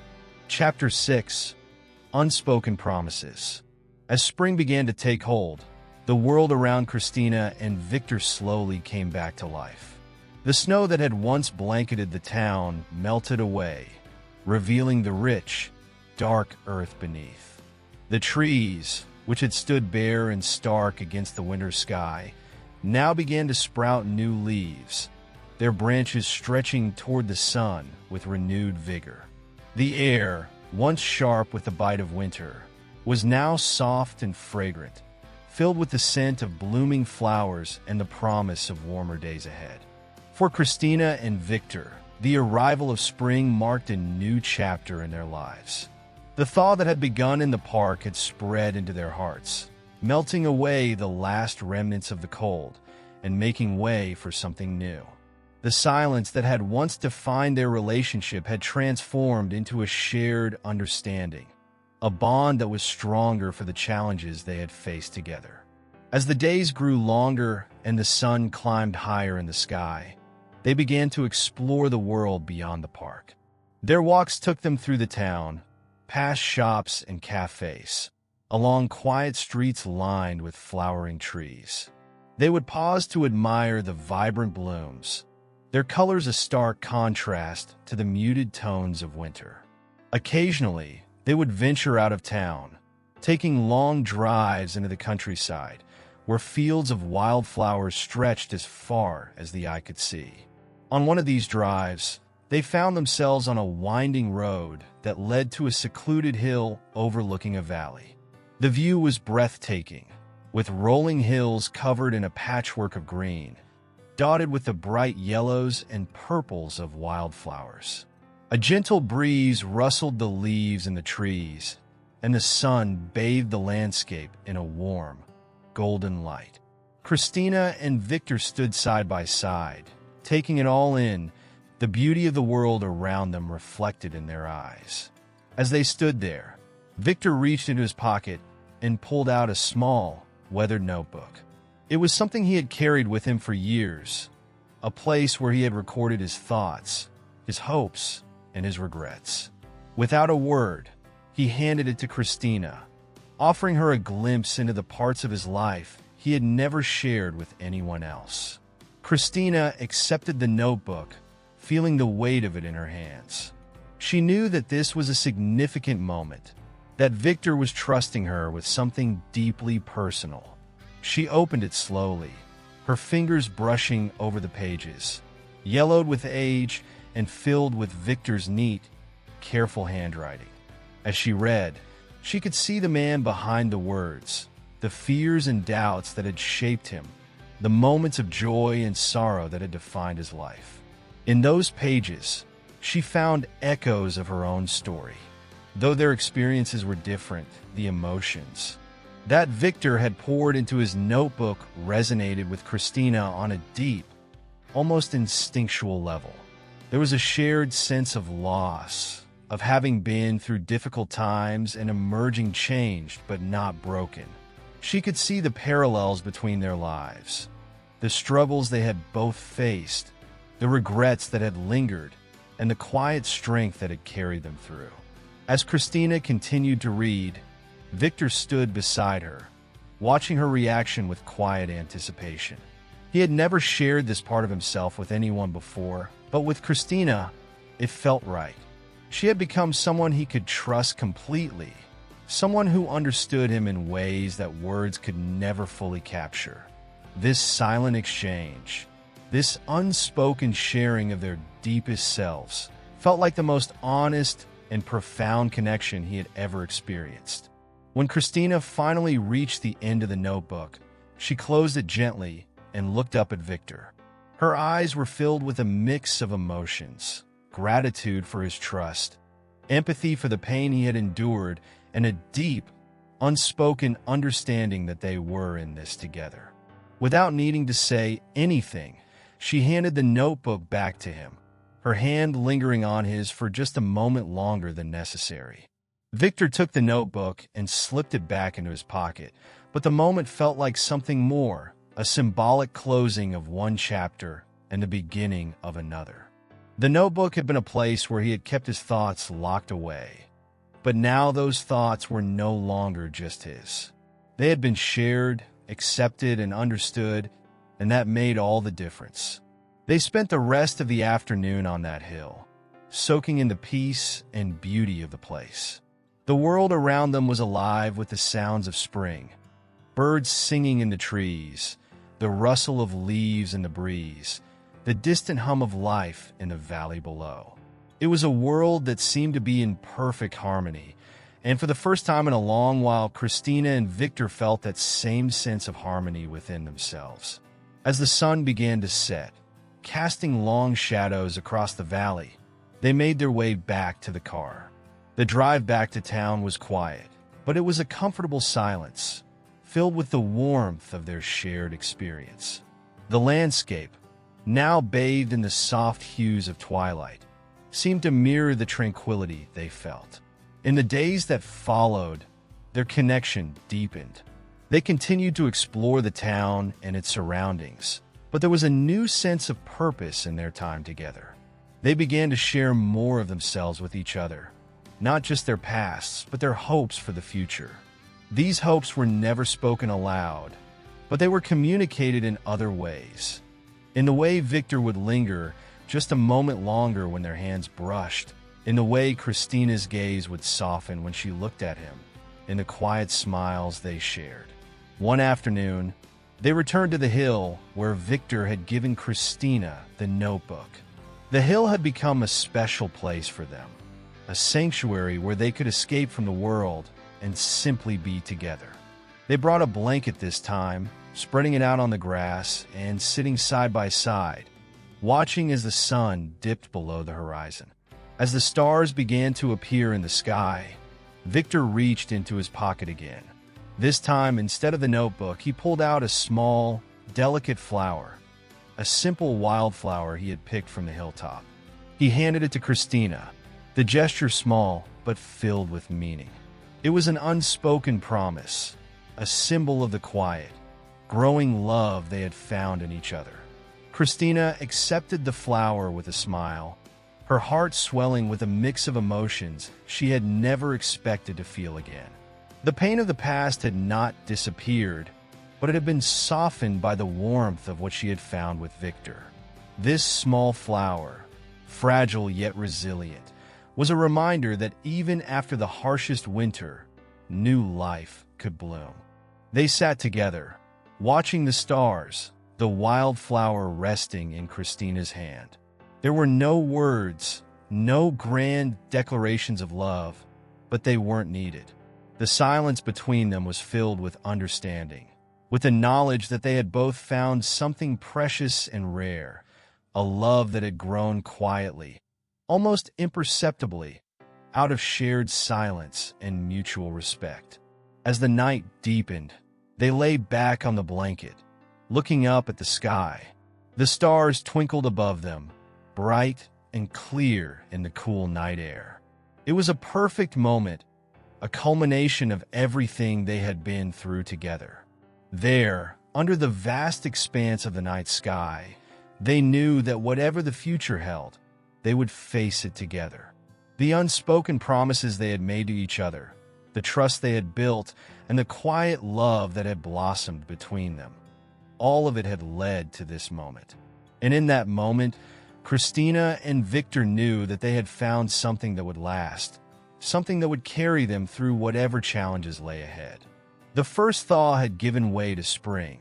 Chapter 6. Unspoken Promises. As spring began to take hold, the world around Christina and Victor slowly came back to life. The snow that had once blanketed the town melted away, revealing the rich, dark earth beneath. The trees, which had stood bare and stark against the winter sky, now began to sprout new leaves, their branches stretching toward the sun with renewed vigor. The air, once sharp with the bite of winter, was now soft and fragrant, filled with the scent of blooming flowers and the promise of warmer days ahead. For Christina and Victor, the arrival of spring marked a new chapter in their lives. The thaw that had begun in the park had spread into their hearts, melting away the last remnants of the cold and making way for something new. The silence that had once defined their relationship had transformed into a shared understanding, a bond that was stronger for the challenges they had faced together. As the days grew longer and the sun climbed higher in the sky, they began to explore the world beyond the park. Their walks took them through the town, past shops and cafes, along quiet streets lined with flowering trees. They would pause to admire the vibrant blooms, their colors a stark contrast to the muted tones of winter. Occasionally, they would venture out of town, taking long drives into the countryside, where fields of wildflowers stretched as far as the eye could see. On one of these drives, they found themselves on a winding road that led to a secluded hill overlooking a valley. The view was breathtaking, with rolling hills covered in a patchwork of green, dotted with the bright yellows and purples of wildflowers. A gentle breeze rustled the leaves in the trees, and the sun bathed the landscape in a warm, golden light. Christina and Victor stood side by side, taking it all in, the beauty of the world around them reflected in their eyes. As they stood there, Victor reached into his pocket and pulled out a small, weathered notebook. It was something he had carried with him for years, a place where he had recorded his thoughts, his hopes, and his regrets. Without a word, he handed it to Christina, offering her a glimpse into the parts of his life he had never shared with anyone else. Christina accepted the notebook, feeling the weight of it in her hands. She knew that this was a significant moment, that Victor was trusting her with something deeply personal. She opened it slowly, her fingers brushing over the pages, yellowed with age and filled with Victor's neat, careful handwriting. As she read, she could see the man behind the words, the fears and doubts that had shaped him, the moments of joy and sorrow that had defined his life. In those pages, she found echoes of her own story. Though their experiences were different, the emotions that Victor had poured into his notebook resonated with Christina on a deep, almost instinctual level. There was a shared sense of loss, of having been through difficult times and emerging changed but not broken. She could see the parallels between their lives, the struggles they had both faced, the regrets that had lingered, and the quiet strength that had carried them through. As Christina continued to read, Victor stood beside her, watching her reaction with quiet anticipation. He had never shared this part of himself with anyone before, but with Christina, it felt right. She had become someone he could trust completely, someone who understood him in ways that words could never fully capture. This silent exchange, this unspoken sharing of their deepest selves, felt like the most honest and profound connection he had ever experienced. When Christina finally reached the end of the notebook, she closed it gently and looked up at Victor. Her eyes were filled with a mix of emotions, gratitude for his trust, empathy for the pain he had endured, and a deep, unspoken understanding that they were in this together. Without needing to say anything, she handed the notebook back to him, her hand lingering on his for just a moment longer than necessary. Victor took the notebook and slipped it back into his pocket, but the moment felt like something more, a symbolic closing of one chapter and the beginning of another. The notebook had been a place where he had kept his thoughts locked away, But now those thoughts were no longer just his. They had been shared, accepted, and understood, and that made all the difference. They spent the rest of the afternoon on that hill, soaking in the peace and beauty of the place. The world around them was alive with the sounds of spring, birds singing in the trees, the rustle of leaves in the breeze, the distant hum of life in the valley below. It was a world that seemed to be in perfect harmony, and for the first time in a long while, Christina and Victor felt that same sense of harmony within themselves. As the sun began to set, casting long shadows across the valley, they made their way back to the car. The drive back to town was quiet, but it was a comfortable silence, filled with the warmth of their shared experience. The landscape, now bathed in the soft hues of twilight, seemed to mirror the tranquility they felt. In the days that followed, their connection deepened. They continued to explore the town and its surroundings, but there was a new sense of purpose in their time together. They began to share more of themselves with each other, not just their pasts, but their hopes for the future. These hopes were never spoken aloud, but they were communicated in other ways. In the way Victor would linger just a moment longer when their hands brushed, in the way Christina's gaze would soften when she looked at him, in the quiet smiles they shared. One afternoon, they returned to the hill where Victor had given Christina the notebook. The hill had become a special place for them, a sanctuary where they could escape from the world and simply be together. They brought a blanket this time, spreading it out on the grass and sitting side by side, watching as the sun dipped below the horizon. As the stars began to appear in the sky, Victor reached into his pocket again. This time, instead of the notebook, he pulled out a small, delicate flower, a simple wildflower he had picked from the hilltop. He handed it to Christina, the gesture small but filled with meaning. It was an unspoken promise, a symbol of the quiet, growing love they had found in each other. Christina accepted the flower with a smile, her heart swelling with a mix of emotions she had never expected to feel again. The pain of the past had not disappeared, but it had been softened by the warmth of what she had found with Victor. This small flower, fragile yet resilient, was a reminder that even after the harshest winter, new life could bloom. They sat together, watching the stars, the wildflower resting in Christina's hand. There were no words, no grand declarations of love, but they weren't needed. The silence between them was filled with understanding, with the knowledge that they had both found something precious and rare, a love that had grown quietly, almost imperceptibly, out of shared silence and mutual respect. As the night deepened, they lay back on the blanket, looking up at the sky. The stars twinkled above them, bright and clear in the cool night air. It was a perfect moment, a culmination of everything they had been through together. There, under the vast expanse of the night sky, they knew that whatever the future held, they would face it together. The unspoken promises they had made to each other, the trust they had built, and the quiet love that had blossomed between them. All of it had led to this moment. And in that moment, Christina and Victor knew that they had found something that would last, something that would carry them through whatever challenges lay ahead. The first thaw had given way to spring,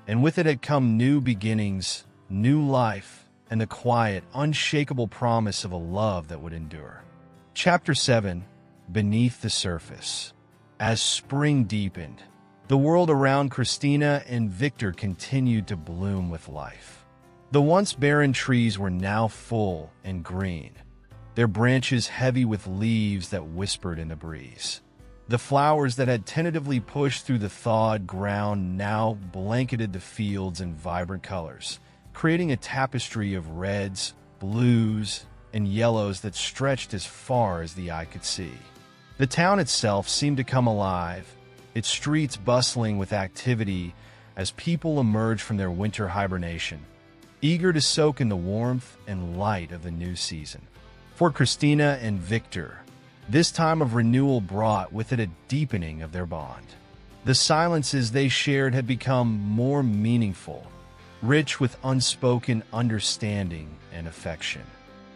and with it had come new beginnings, new life, and the quiet, unshakable promise of a love that would endure. Chapter 7, Beneath the Surface. As spring deepened, the world around Christina and Victor continued to bloom with life. The once barren trees were now full and green, their branches heavy with leaves that whispered in the breeze. The flowers that had tentatively pushed through the thawed ground now blanketed the fields in vibrant colors, creating a tapestry of reds, blues, and yellows that stretched as far as the eye could see. The town itself seemed to come alive, its streets bustling with activity as people emerged from their winter hibernation, eager to soak in the warmth and light of the new season. For Christina and Victor, This time of renewal brought with it a deepening of their bond. The silences they shared had become more meaningful, rich with unspoken understanding and affection.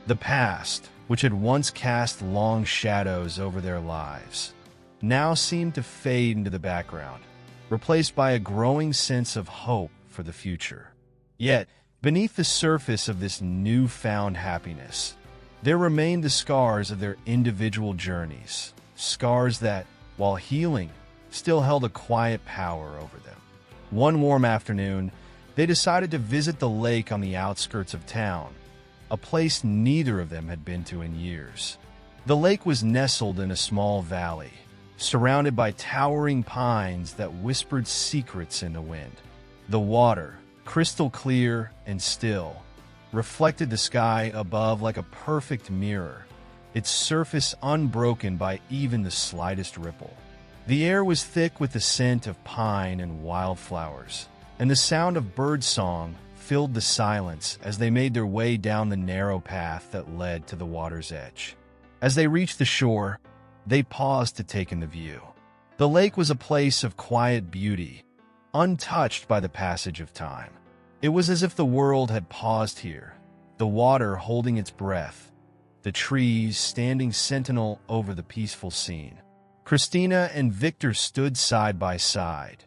The past, which had once cast long shadows over their lives, now seemed to fade into the background, replaced by a growing sense of hope for the future. Yet, beneath the surface of this newfound happiness, there remained the scars of their individual journeys, scars that, while healing, still held a quiet power over them. One warm afternoon, they decided to visit the lake on the outskirts of town, a place neither of them had been to in years. The lake was nestled in a small valley, surrounded by towering pines that whispered secrets in the wind. The water, crystal clear and still, reflected the sky above like a perfect mirror, its surface unbroken by even the slightest ripple. The air was thick with the scent of pine and wildflowers, and the sound of birdsong filled the silence as they made their way down the narrow path that led to the water's edge. As they reached the shore, they paused to take in the view. The lake was a place of quiet beauty, untouched by the passage of time. It was as if the world had paused here, the water holding its breath, the trees standing sentinel over the peaceful scene. Christina and Victor stood side by side,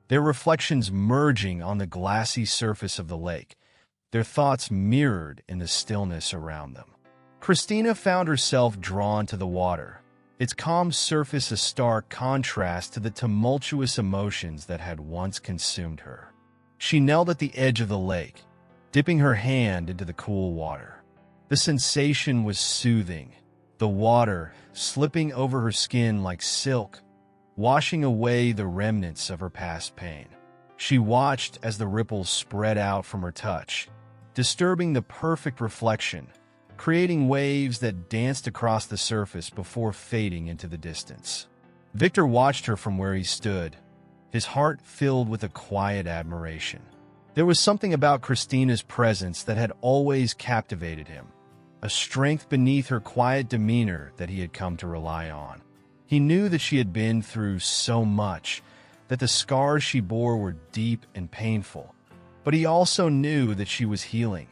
their reflections merging on the glassy surface of the lake, their thoughts mirrored in the stillness around them. Christina found herself drawn to the water, its calm surface a stark contrast to the tumultuous emotions that had once consumed her. She knelt at the edge of the lake, dipping her hand into the cool water. The sensation was soothing, the water slipping over her skin like silk, washing away the remnants of her past pain. She watched as the ripples spread out from her touch, disturbing the perfect reflection, creating waves that danced across the surface before fading into the distance. Victor watched her from where he stood, his heart filled with a quiet admiration. There was something about Christina's presence that had always captivated him, a strength beneath her quiet demeanor that he had come to rely on. He knew that she had been through so much, that the scars she bore were deep and painful, but he also knew that she was healing,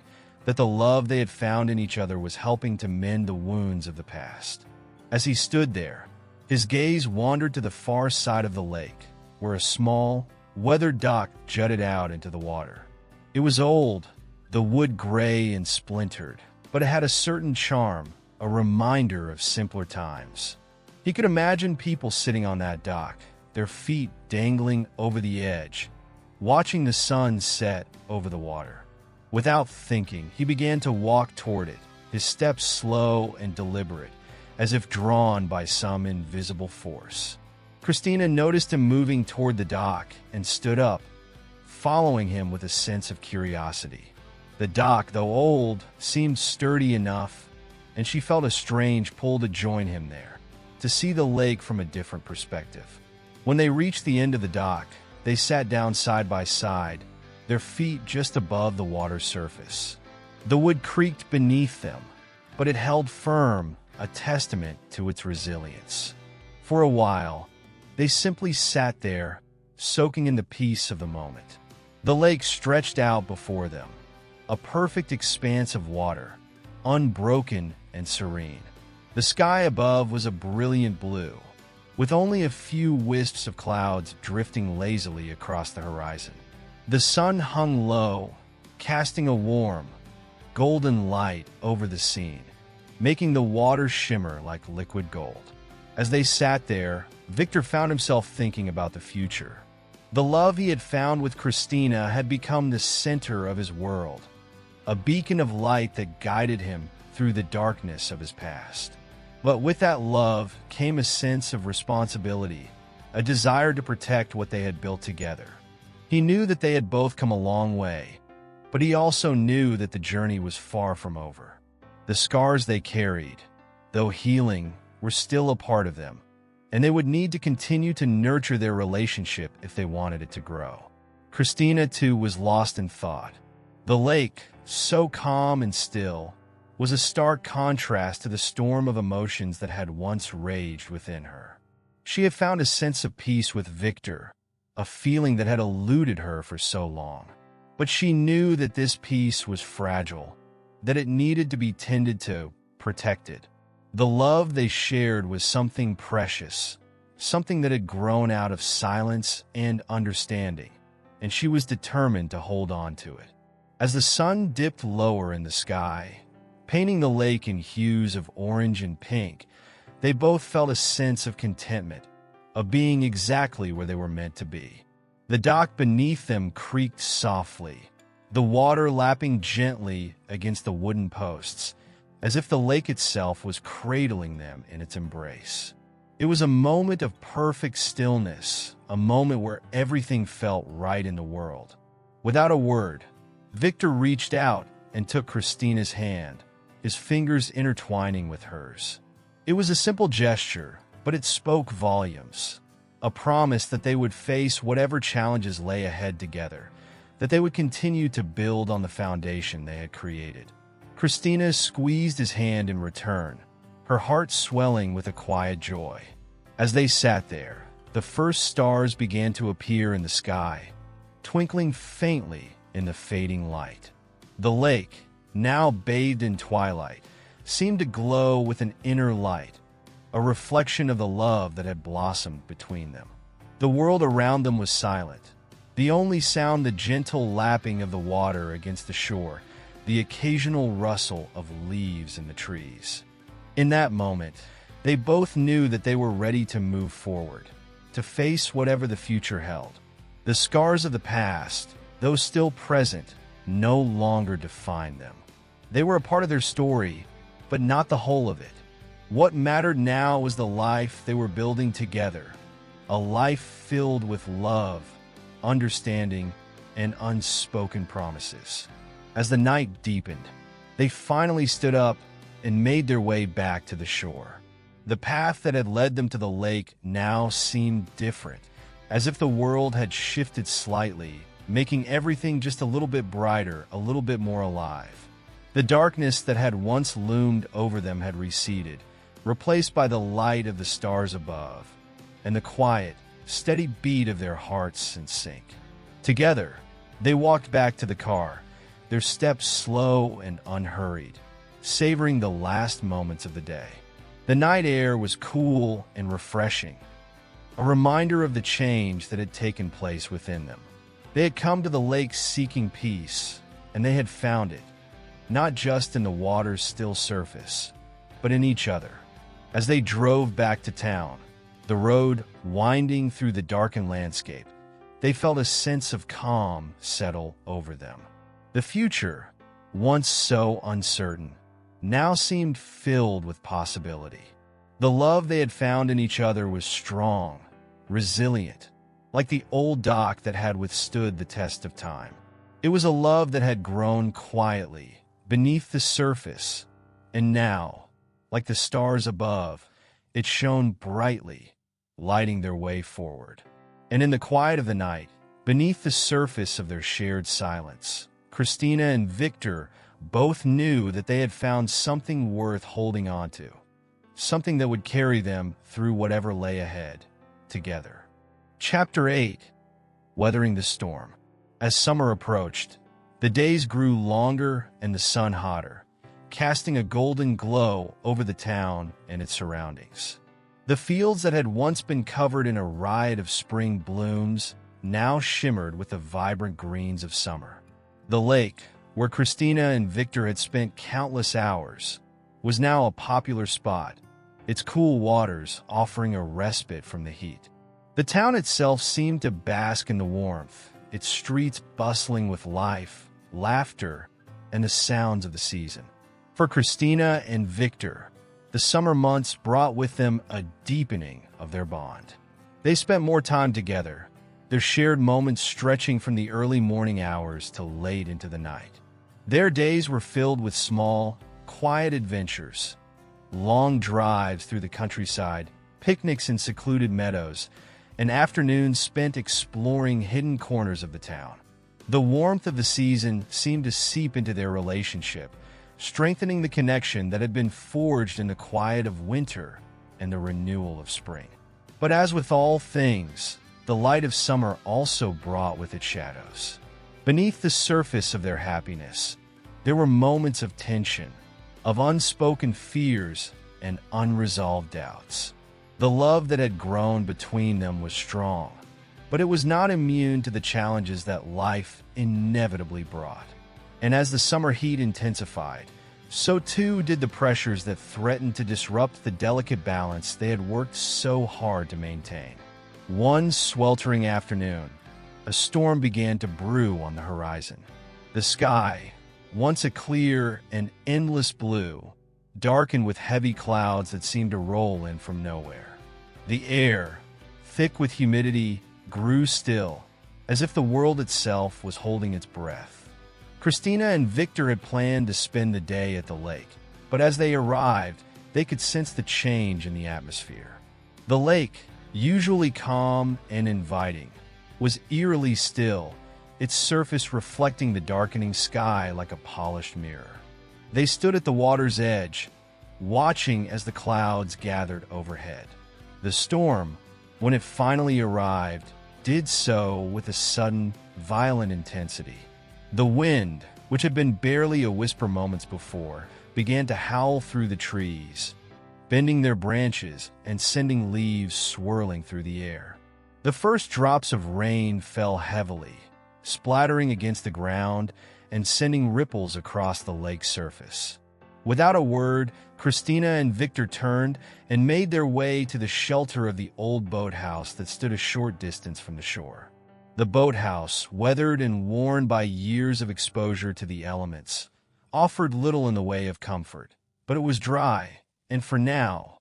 that the love they had found in each other was helping to mend the wounds of the past. As he stood there, his gaze wandered to the far side of the lake, where a small, weathered dock jutted out into the water. It was old, the wood gray and splintered, but it had a certain charm, a reminder of simpler times. He could imagine people sitting on that dock, their feet dangling over the edge, watching the sun set over the water. Without thinking, he began to walk toward it, his steps slow and deliberate, as if drawn by some invisible force. Christina noticed him moving toward the dock and stood up, following him with a sense of curiosity. The dock, though old, seemed sturdy enough, and she felt a strange pull to join him there, to see the lake from a different perspective. When they reached the end of the dock, they sat down side by side, their feet just above the water's surface. The wood creaked beneath them, but it held firm, a testament to its resilience. For a while, they simply sat there, soaking in the peace of the moment. The lake stretched out before them, a perfect expanse of water, unbroken and serene. The sky above was a brilliant blue, with only a few wisps of clouds drifting lazily across the horizon. The sun hung low, casting a warm, golden light over the scene, making the water shimmer like liquid gold. As they sat there, Victor found himself thinking about the future. The love he had found with Christina had become the center of his world, a beacon of light that guided him through the darkness of his past. But with that love came a sense of responsibility, a desire to protect what they had built together. He knew that they had both come a long way, but he also knew that the journey was far from over. The scars they carried, though healing, were still a part of them, and they would need to continue to nurture their relationship if they wanted it to grow. Christina, too, was lost in thought. The lake, so calm and still, was a stark contrast to the storm of emotions that had once raged within her. She had found a sense of peace with Victor, a feeling that had eluded her for so long. But she knew that this peace was fragile, that it needed to be tended to, protected. The love they shared was something precious, something that had grown out of silence and understanding, and she was determined to hold on to it. As the sun dipped lower in the sky, painting the lake in hues of orange and pink, they both felt a sense of contentment, of being exactly where they were meant to be. The dock beneath them creaked softly, the water lapping gently against the wooden posts, as if the lake itself was cradling them in its embrace. It was a moment of perfect stillness, a moment where everything felt right in the world. Without a word, Victor reached out and took Christina's hand, his fingers intertwining with hers. It was a simple gesture, but it spoke volumes. A promise that they would face whatever challenges lay ahead together, that they would continue to build on the foundation they had created. Christina squeezed his hand in return, her heart swelling with a quiet joy. As they sat there, the first stars began to appear in the sky, twinkling faintly in the fading light. The lake, now bathed in twilight, seemed to glow with an inner light, a reflection of the love that had blossomed between them. The world around them was silent, the only sound the gentle lapping of the water against the shore, the occasional rustle of leaves in the trees. In that moment, they both knew that they were ready to move forward, to face whatever the future held. The scars of the past, though still present, no longer defined them. They were a part of their story, but not the whole of it. What mattered now was the life they were building together, a life filled with love, understanding, and unspoken promises. As the night deepened, they finally stood up and made their way back to the shore. The path that had led them to the lake now seemed different, as if the world had shifted slightly, making everything just a little bit brighter, a little bit more alive. The darkness that had once loomed over them had receded, replaced by the light of the stars above, and the quiet, steady beat of their hearts in sync. Together, they walked back to the car, their steps slow and unhurried, savoring the last moments of the day. The night air was cool and refreshing, a reminder of the change that had taken place within them. They had come to the lake seeking peace, and they had found it, not just in the water's still surface, but in each other. As they drove back to town, the road winding through the darkened landscape, they felt a sense of calm settle over them. The future, once so uncertain, now seemed filled with possibility. The love they had found in each other was strong, resilient, like the old dock that had withstood the test of time. It was a love that had grown quietly, beneath the surface, and now, like the stars above, it shone brightly, lighting their way forward. And in the quiet of the night, beneath the surface of their shared silence, Christina and Victor both knew that they had found something worth holding on to, something that would carry them through whatever lay ahead, together. Chapter 8. Weathering the Storm. As summer approached, the days grew longer and the sun hotter, casting a golden glow over the town and its surroundings. The fields that had once been covered in a riot of spring blooms now shimmered with the vibrant greens of summer. The lake, where Christina and Victor had spent countless hours, was now a popular spot, its cool waters offering a respite from the heat. The town itself seemed to bask in the warmth, its streets bustling with life, laughter, and the sounds of the season. For Christina and Victor, the summer months brought with them a deepening of their bond. They spent more time together, their shared moments stretching from the early morning hours to late into the night. Their days were filled with small, quiet adventures, long drives through the countryside, picnics in secluded meadows, and afternoons spent exploring hidden corners of the town. The warmth of the season seemed to seep into their relationship, strengthening the connection that had been forged in the quiet of winter and the renewal of spring. But as with all things, the light of summer also brought with it shadows. Beneath the surface of their happiness, there were moments of tension, of unspoken fears and unresolved doubts. The love that had grown between them was strong, but it was not immune to the challenges that life inevitably brought. And as the summer heat intensified, so too did the pressures that threatened to disrupt the delicate balance they had worked so hard to maintain. One sweltering afternoon, a storm began to brew on the horizon. The sky, once a clear and endless blue, darkened with heavy clouds that seemed to roll in from nowhere. The air, thick with humidity, grew still, as if the world itself was holding its breath. Christina and Victor had planned to spend the day at the lake, but as they arrived, they could sense the change in the atmosphere. The lake, usually calm and inviting, was eerily still, its surface reflecting the darkening sky like a polished mirror. They stood at the water's edge, watching as the clouds gathered overhead. The storm, when it finally arrived, did so with a sudden, violent intensity. The wind, which had been barely a whisper moments before, began to howl through the trees, bending their branches and sending leaves swirling through the air. The first drops of rain fell heavily, splattering against the ground and sending ripples across the lake's surface. Without a word, Christina and Victor turned and made their way to the shelter of the old boathouse that stood a short distance from the shore. The boathouse, weathered and worn by years of exposure to the elements, offered little in the way of comfort, but it was dry, and for now,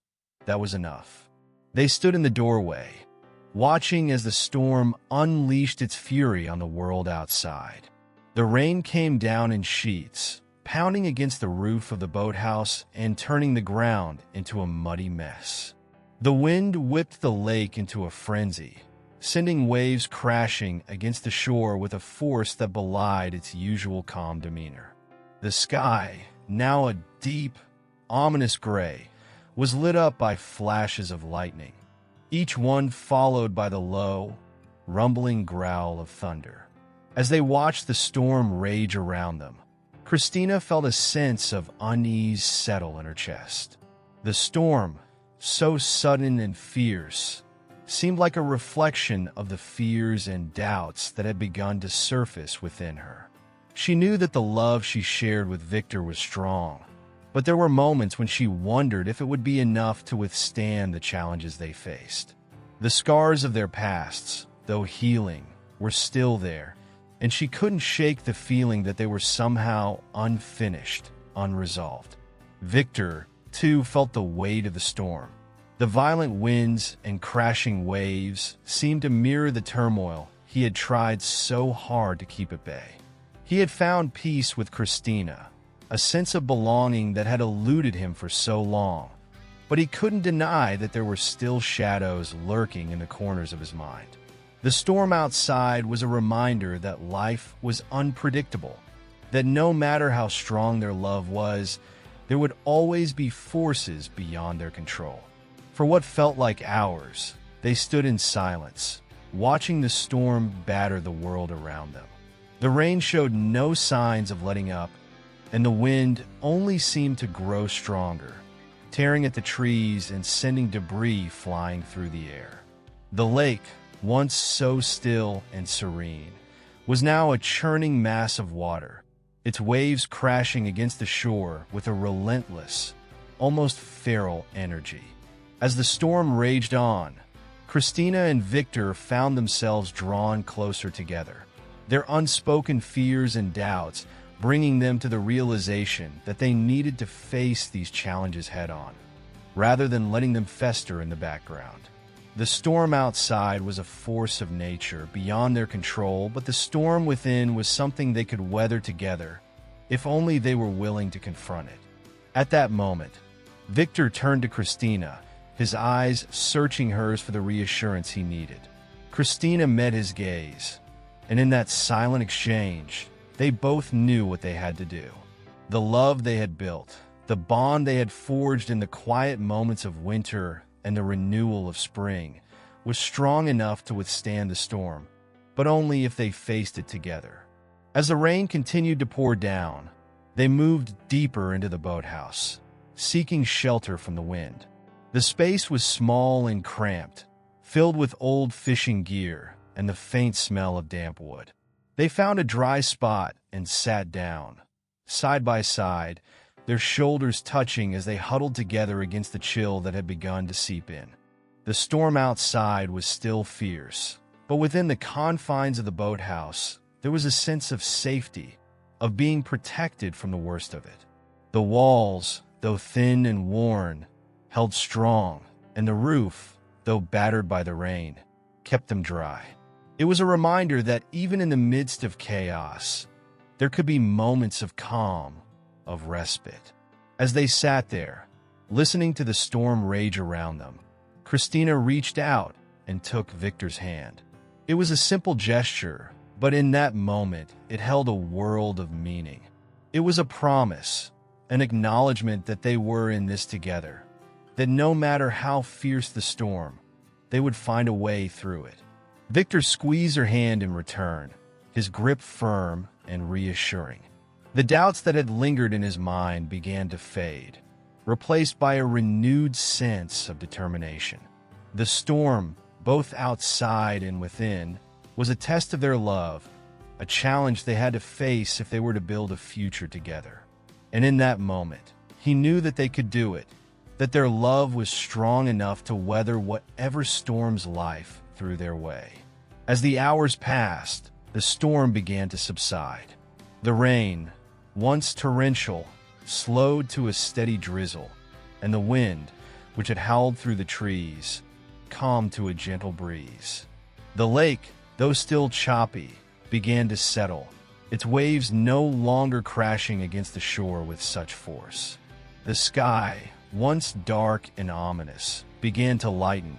that was enough. They stood in the doorway, watching as the storm unleashed its fury on the world outside. The rain came down in sheets, pounding against the roof of the boathouse and turning the ground into a muddy mess. The wind whipped the lake into a frenzy, sending waves crashing against the shore with a force that belied its usual calm demeanor. The sky, now a deep, ominous gray, was lit up by flashes of lightning, each one followed by the low, rumbling growl of thunder. As they watched the storm rage around them, Christina felt a sense of unease settle in her chest. The storm, so sudden and fierce, seemed like a reflection of the fears and doubts that had begun to surface within her. She knew that the love she shared with Victor was strong, but there were moments when she wondered if it would be enough to withstand the challenges they faced. The scars of their pasts, though healing, were still there, and she couldn't shake the feeling that they were somehow unfinished, unresolved. Victor, too, felt the weight of the storm. The violent winds and crashing waves seemed to mirror the turmoil he had tried so hard to keep at bay. He had found peace with Christina, a sense of belonging that had eluded him for so long, but he couldn't deny that there were still shadows lurking in the corners of his mind. The storm outside was a reminder that life was unpredictable, that no matter how strong their love was, there would always be forces beyond their control. For what felt like hours, they stood in silence, watching the storm batter the world around them. The rain showed no signs of letting up, and the wind only seemed to grow stronger, tearing at the trees and sending debris flying through the air. The lake, once so still and serene, was now a churning mass of water, its waves crashing against the shore with a relentless, almost feral energy. As the storm raged on, Christina and Victor found themselves drawn closer together, their unspoken fears and doubts bringing them to the realization that they needed to face these challenges head-on, rather than letting them fester in the background. The storm outside was a force of nature beyond their control, but the storm within was something they could weather together, if only they were willing to confront it. At that moment, Victor turned to Christina, his eyes searching hers for the reassurance he needed. Christina met his gaze, and in that silent exchange, they both knew what they had to do. The love they had built, the bond they had forged in the quiet moments of winter and the renewal of spring, was strong enough to withstand the storm, but only if they faced it together. As the rain continued to pour down, they moved deeper into the boathouse, seeking shelter from the wind. The space was small and cramped, filled with old fishing gear and the faint smell of damp wood. They found a dry spot and sat down, side by side, their shoulders touching as they huddled together against the chill that had begun to seep in. The storm outside was still fierce, but within the confines of the boathouse, there was a sense of safety, of being protected from the worst of it. The walls, though thin and worn, held strong, and the roof, though battered by the rain, kept them dry. It was a reminder that even in the midst of chaos, there could be moments of calm, of respite. As they sat there, listening to the storm rage around them, Christina reached out and took Victor's hand. It was a simple gesture, but in that moment, it held a world of meaning. It was a promise, an acknowledgement that they were in this together, that no matter how fierce the storm, they would find a way through it. Victor squeezed her hand in return, his grip firm and reassuring. The doubts that had lingered in his mind began to fade, replaced by a renewed sense of determination. The storm, both outside and within, was a test of their love, a challenge they had to face if they were to build a future together. And in that moment, he knew that they could do it, that their love was strong enough to weather whatever storms life threw their way. As the hours passed, the storm began to subside. The rain, once torrential, slowed to a steady drizzle, and the wind, which had howled through the trees, calmed to a gentle breeze. The lake, though still choppy, began to settle, its waves no longer crashing against the shore with such force. The sky, once dark and ominous, began to lighten,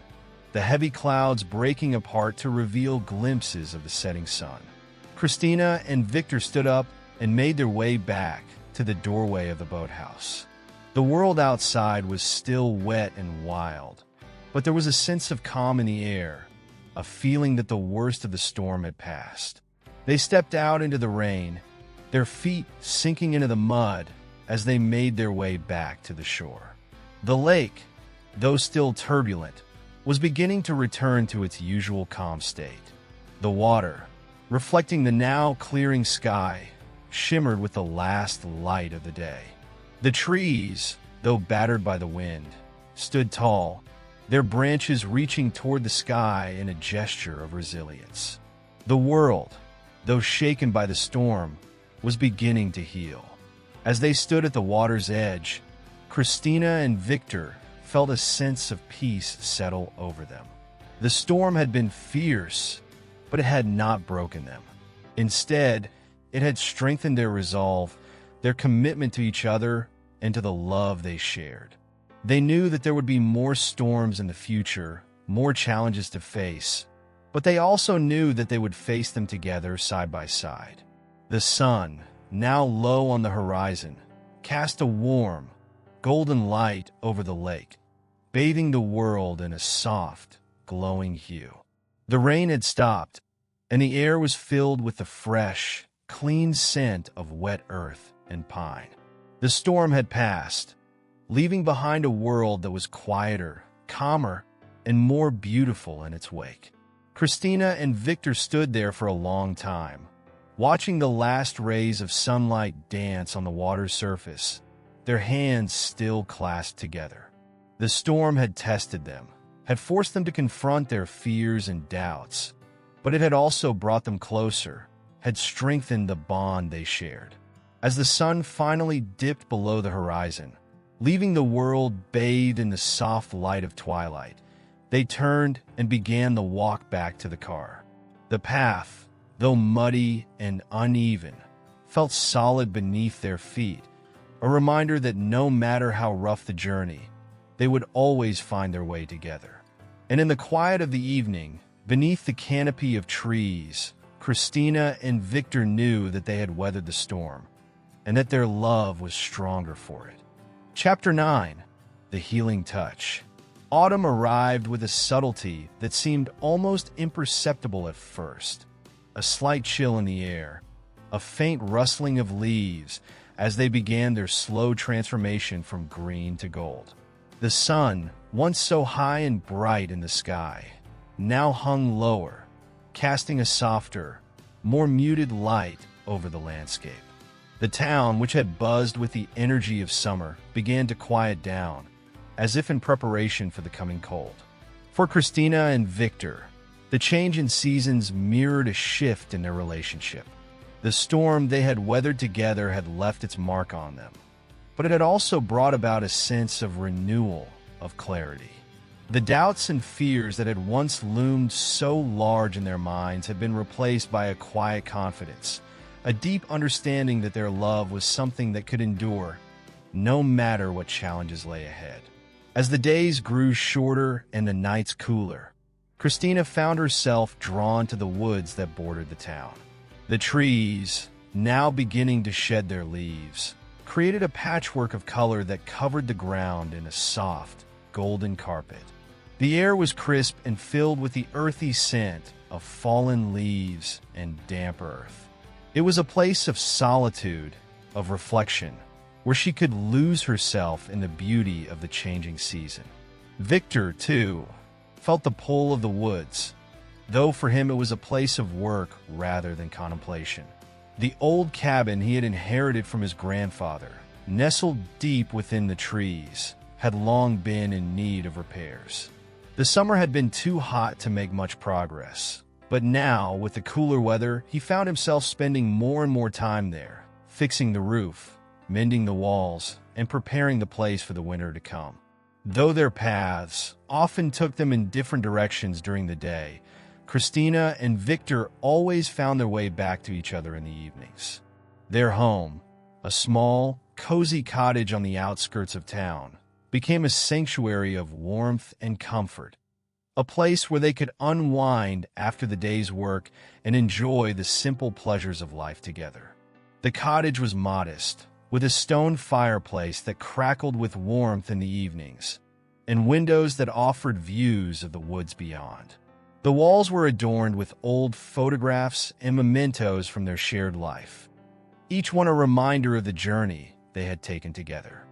the heavy clouds breaking apart to reveal glimpses of the setting sun. Christina and Victor stood up and made their way back to the doorway of the boathouse. The world outside was still wet and wild, but there was a sense of calm in the air, a feeling that the worst of the storm had passed. They stepped out into the rain, their feet sinking into the mud as they made their way back to the shore. The lake, though still turbulent, was beginning to return to its usual calm state. The water, reflecting the now clearing sky, shimmered with the last light of the day. The trees, though battered by the wind, stood tall, their branches reaching toward the sky in a gesture of resilience. The world, though shaken by the storm, was beginning to heal. As they stood at the water's edge, Christina and Victor felt a sense of peace settle over them. The storm had been fierce, but it had not broken them. Instead, it had strengthened their resolve, their commitment to each other, and to the love they shared. They knew that there would be more storms in the future, more challenges to face, but they also knew that they would face them together side by side. The sun, now low on the horizon, cast a warm, golden light over the lake, bathing the world in a soft, glowing hue. The rain had stopped, and the air was filled with the fresh, clean scent of wet earth and pine. The storm had passed, leaving behind a world that was quieter, calmer, and more beautiful in its wake. Christina and Victor stood there for a long time, watching the last rays of sunlight dance on the water's surface, their hands still clasped together. The storm had tested them, had forced them to confront their fears and doubts, but it had also brought them closer, had strengthened the bond they shared. As the sun finally dipped below the horizon, leaving the world bathed in the soft light of twilight, they turned and began the walk back to the car. The path, though muddy and uneven, felt solid beneath their feet, a reminder that no matter how rough the journey, they would always find their way together. And in the quiet of the evening, beneath the canopy of trees, Christina and Victor knew that they had weathered the storm. and that their love was stronger for it. Chapter 9. The Healing Touch. Autumn arrived with a subtlety that seemed almost imperceptible at first. A slight chill in the air, a faint rustling of leaves as they began their slow transformation from green to gold. The sun, once so high and bright in the sky, now hung lower, casting a softer, more muted light over the landscape. The town, which had buzzed with the energy of summer, began to quiet down, as if in preparation for the coming cold. For Christina and Victor, the change in seasons mirrored a shift in their relationship. The storm they had weathered together had left its mark on them, but it had also brought about a sense of renewal, of clarity. The doubts and fears that had once loomed so large in their minds had been replaced by a quiet confidence, a deep understanding that their love was something that could endure, no matter what challenges lay ahead. As the days grew shorter and the nights cooler, Christina found herself drawn to the woods that bordered the town. The trees, now beginning to shed their leaves, created a patchwork of color that covered the ground in a soft, golden carpet. The air was crisp and filled with the earthy scent of fallen leaves and damp earth. It was a place of solitude, of reflection, where she could lose herself in the beauty of the changing season. Victor, too, felt the pull of the woods, though for him it was a place of work rather than contemplation. The old cabin he had inherited from his grandfather, nestled deep within the trees, had long been in need of repairs. The summer had been too hot to make much progress, but now, with the cooler weather, he found himself spending more and more time there, fixing the roof, mending the walls, and preparing the place for the winter to come. Though their paths often took them in different directions during the day, Christina and Victor always found their way back to each other in the evenings. Their home, a small, cozy cottage on the outskirts of town, became a sanctuary of warmth and comfort, a place where they could unwind after the day's work and enjoy the simple pleasures of life together. The cottage was modest, with a stone fireplace that crackled with warmth in the evenings, and windows that offered views of the woods beyond. The walls were adorned with old photographs and mementos from their shared life, each one a reminder of the journey they had taken together.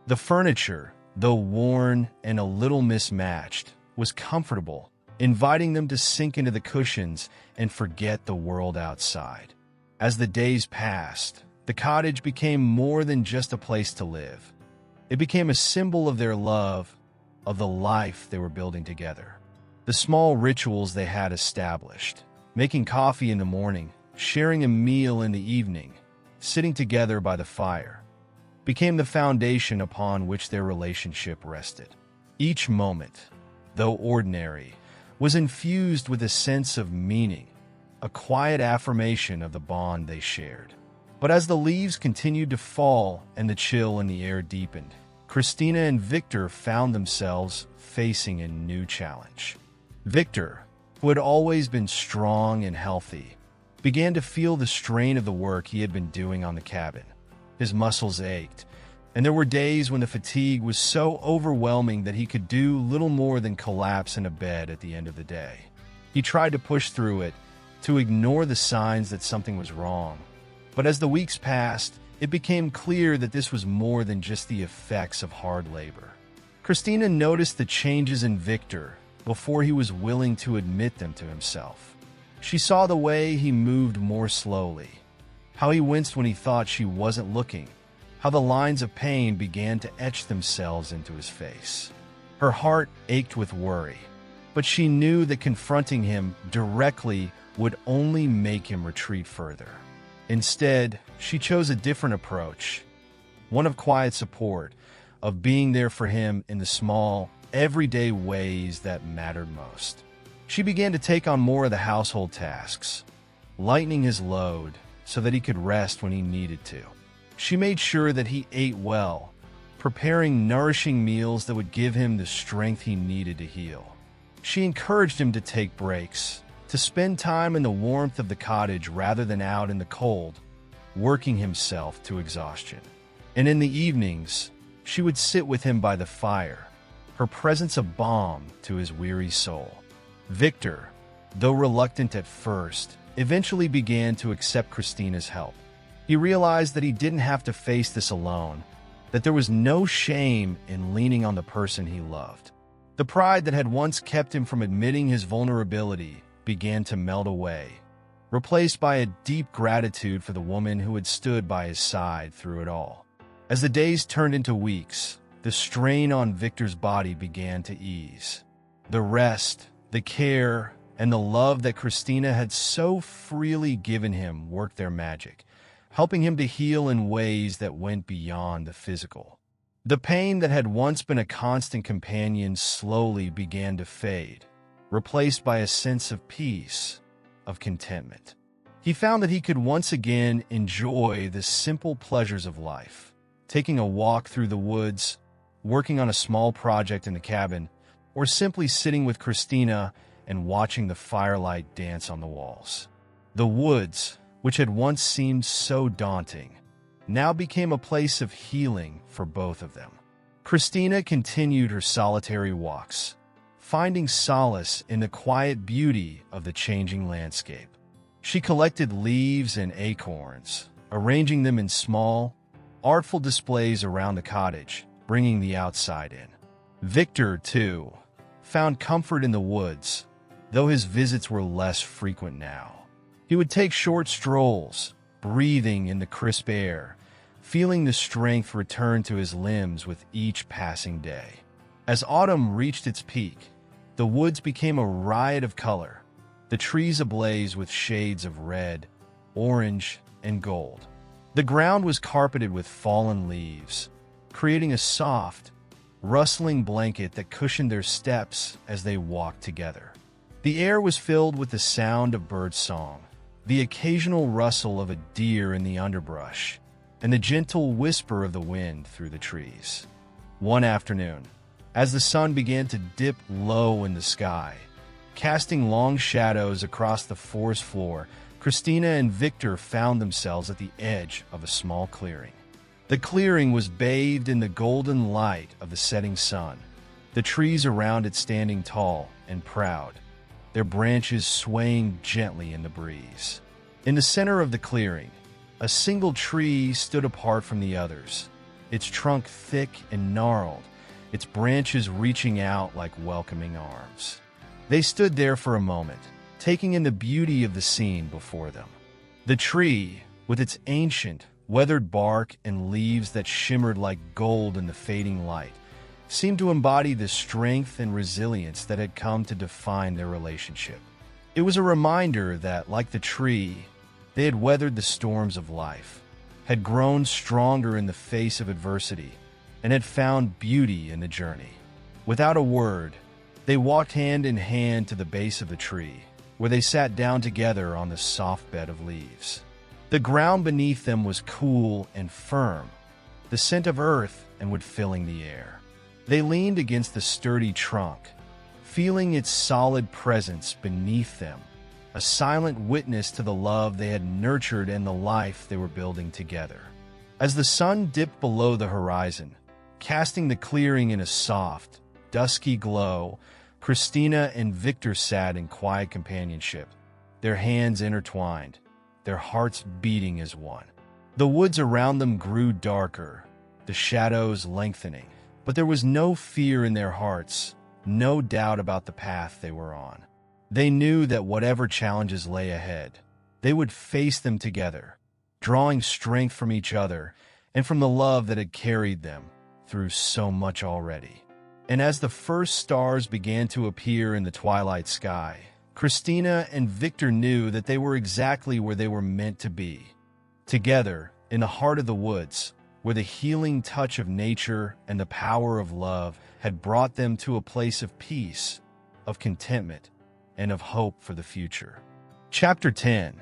The furniture, though worn and a little mismatched, was comfortable, inviting them to sink into the cushions and forget the world outside. As the days passed, the cottage became more than just a place to live. It became a symbol of their love, of the life they were building together. The small rituals they had established, making coffee in the morning, sharing a meal in the evening, sitting together by the fire, became the foundation upon which their relationship rested. Each moment, though ordinary, was infused with a sense of meaning, a quiet affirmation of the bond they shared. But as the leaves continued to fall and the chill in the air deepened, Christina and Victor found themselves facing a new challenge. Victor, who had always been strong and healthy, began to feel the strain of the work he had been doing on the cabin. His muscles ached, and there were days when the fatigue was so overwhelming that he could do little more than collapse in a bed at the end of the day. He tried to push through it, to ignore the signs that something was wrong. But as the weeks passed, it became clear that this was more than just the effects of hard labor. Christina noticed the changes in Victor before he was willing to admit them to himself. She saw the way he moved more slowly, how he winced when he thought she wasn't looking, how the lines of pain began to etch themselves into his face. Her heart ached with worry, but she knew that confronting him directly would only make him retreat further. Instead, she chose a different approach, one of quiet support, of being there for him in the small, everyday ways that mattered most. She began to take on more of the household tasks, lightening his load so that he could rest when he needed to. She made sure that he ate well, preparing nourishing meals that would give him the strength he needed to heal. She encouraged him to take breaks, to spend time in the warmth of the cottage rather than out in the cold, working himself to exhaustion. And in the evenings, she would sit with him by the fire, her presence a balm to his weary soul. Victor, though reluctant at first, eventually began to accept Christina's help. He realized that he didn't have to face this alone, that there was no shame in leaning on the person he loved. The pride that had once kept him from admitting his vulnerability began to melt away, replaced by a deep gratitude for the woman who had stood by his side through it all. As the days turned into weeks, the strain on Victor's body began to ease. The rest, the care, and the love that Christina had so freely given him worked their magic, helping him to heal in ways that went beyond the physical. The pain that had once been a constant companion slowly began to fade, replaced by a sense of peace, of contentment. He found that he could once again enjoy the simple pleasures of life, taking a walk through the woods, working on a small project in the cabin, or simply sitting with Christina and watching the firelight dance on the walls. The woods, which had once seemed so daunting, now became a place of healing for both of them. Christina continued her solitary walks, finding solace in the quiet beauty of the changing landscape. She collected leaves and acorns, arranging them in small, artful displays around the cottage, bringing the outside in. Victor, too, found comfort in the woods, though his visits were less frequent now. He would take short strolls, breathing in the crisp air, feeling the strength return to his limbs with each passing day. As autumn reached its peak, the woods became a riot of color, the trees ablaze with shades of red, orange, and gold. The ground was carpeted with fallen leaves, creating a soft, rustling blanket that cushioned their steps as they walked together. The air was filled with the sound of birdsong, the occasional rustle of a deer in the underbrush, and the gentle whisper of the wind through the trees. One afternoon, as the sun began to dip low in the sky, casting long shadows across the forest floor, Christina and Victor found themselves at the edge of a small clearing. The clearing was bathed in the golden light of the setting sun, the trees around it standing tall and proud, their branches swaying gently in the breeze. In the center of the clearing, a single tree stood apart from the others, its trunk thick and gnarled, its branches reaching out like welcoming arms. They stood there for a moment, taking in the beauty of the scene before them. The tree, with its ancient, weathered bark and leaves that shimmered like gold in the fading light, seemed to embody the strength and resilience that had come to define their relationship. It was a reminder that, like the tree, they had weathered the storms of life, had grown stronger in the face of adversity, and had found beauty in the journey. Without a word, they walked hand in hand to the base of the tree, where they sat down together on the soft bed of leaves. The ground beneath them was cool and firm, the scent of earth and wood filling the air. They leaned against the sturdy trunk, feeling its solid presence beneath them, a silent witness to the love they had nurtured and the life they were building together. As the sun dipped below the horizon, casting the clearing in a soft, dusky glow, Christina and Victor sat in quiet companionship, their hands intertwined, their hearts beating as one. The woods around them grew darker, the shadows lengthening, but there was no fear in their hearts, no doubt about the path they were on. They knew that whatever challenges lay ahead, they would face them together, drawing strength from each other and from the love that had carried them through so much already. And as the first stars began to appear in the twilight sky, Christina and Victor knew that they were exactly where they were meant to be, together in the heart of the woods, where the healing touch of nature and the power of love had brought them to a place of peace, of contentment, and of hope for the future. Chapter 10.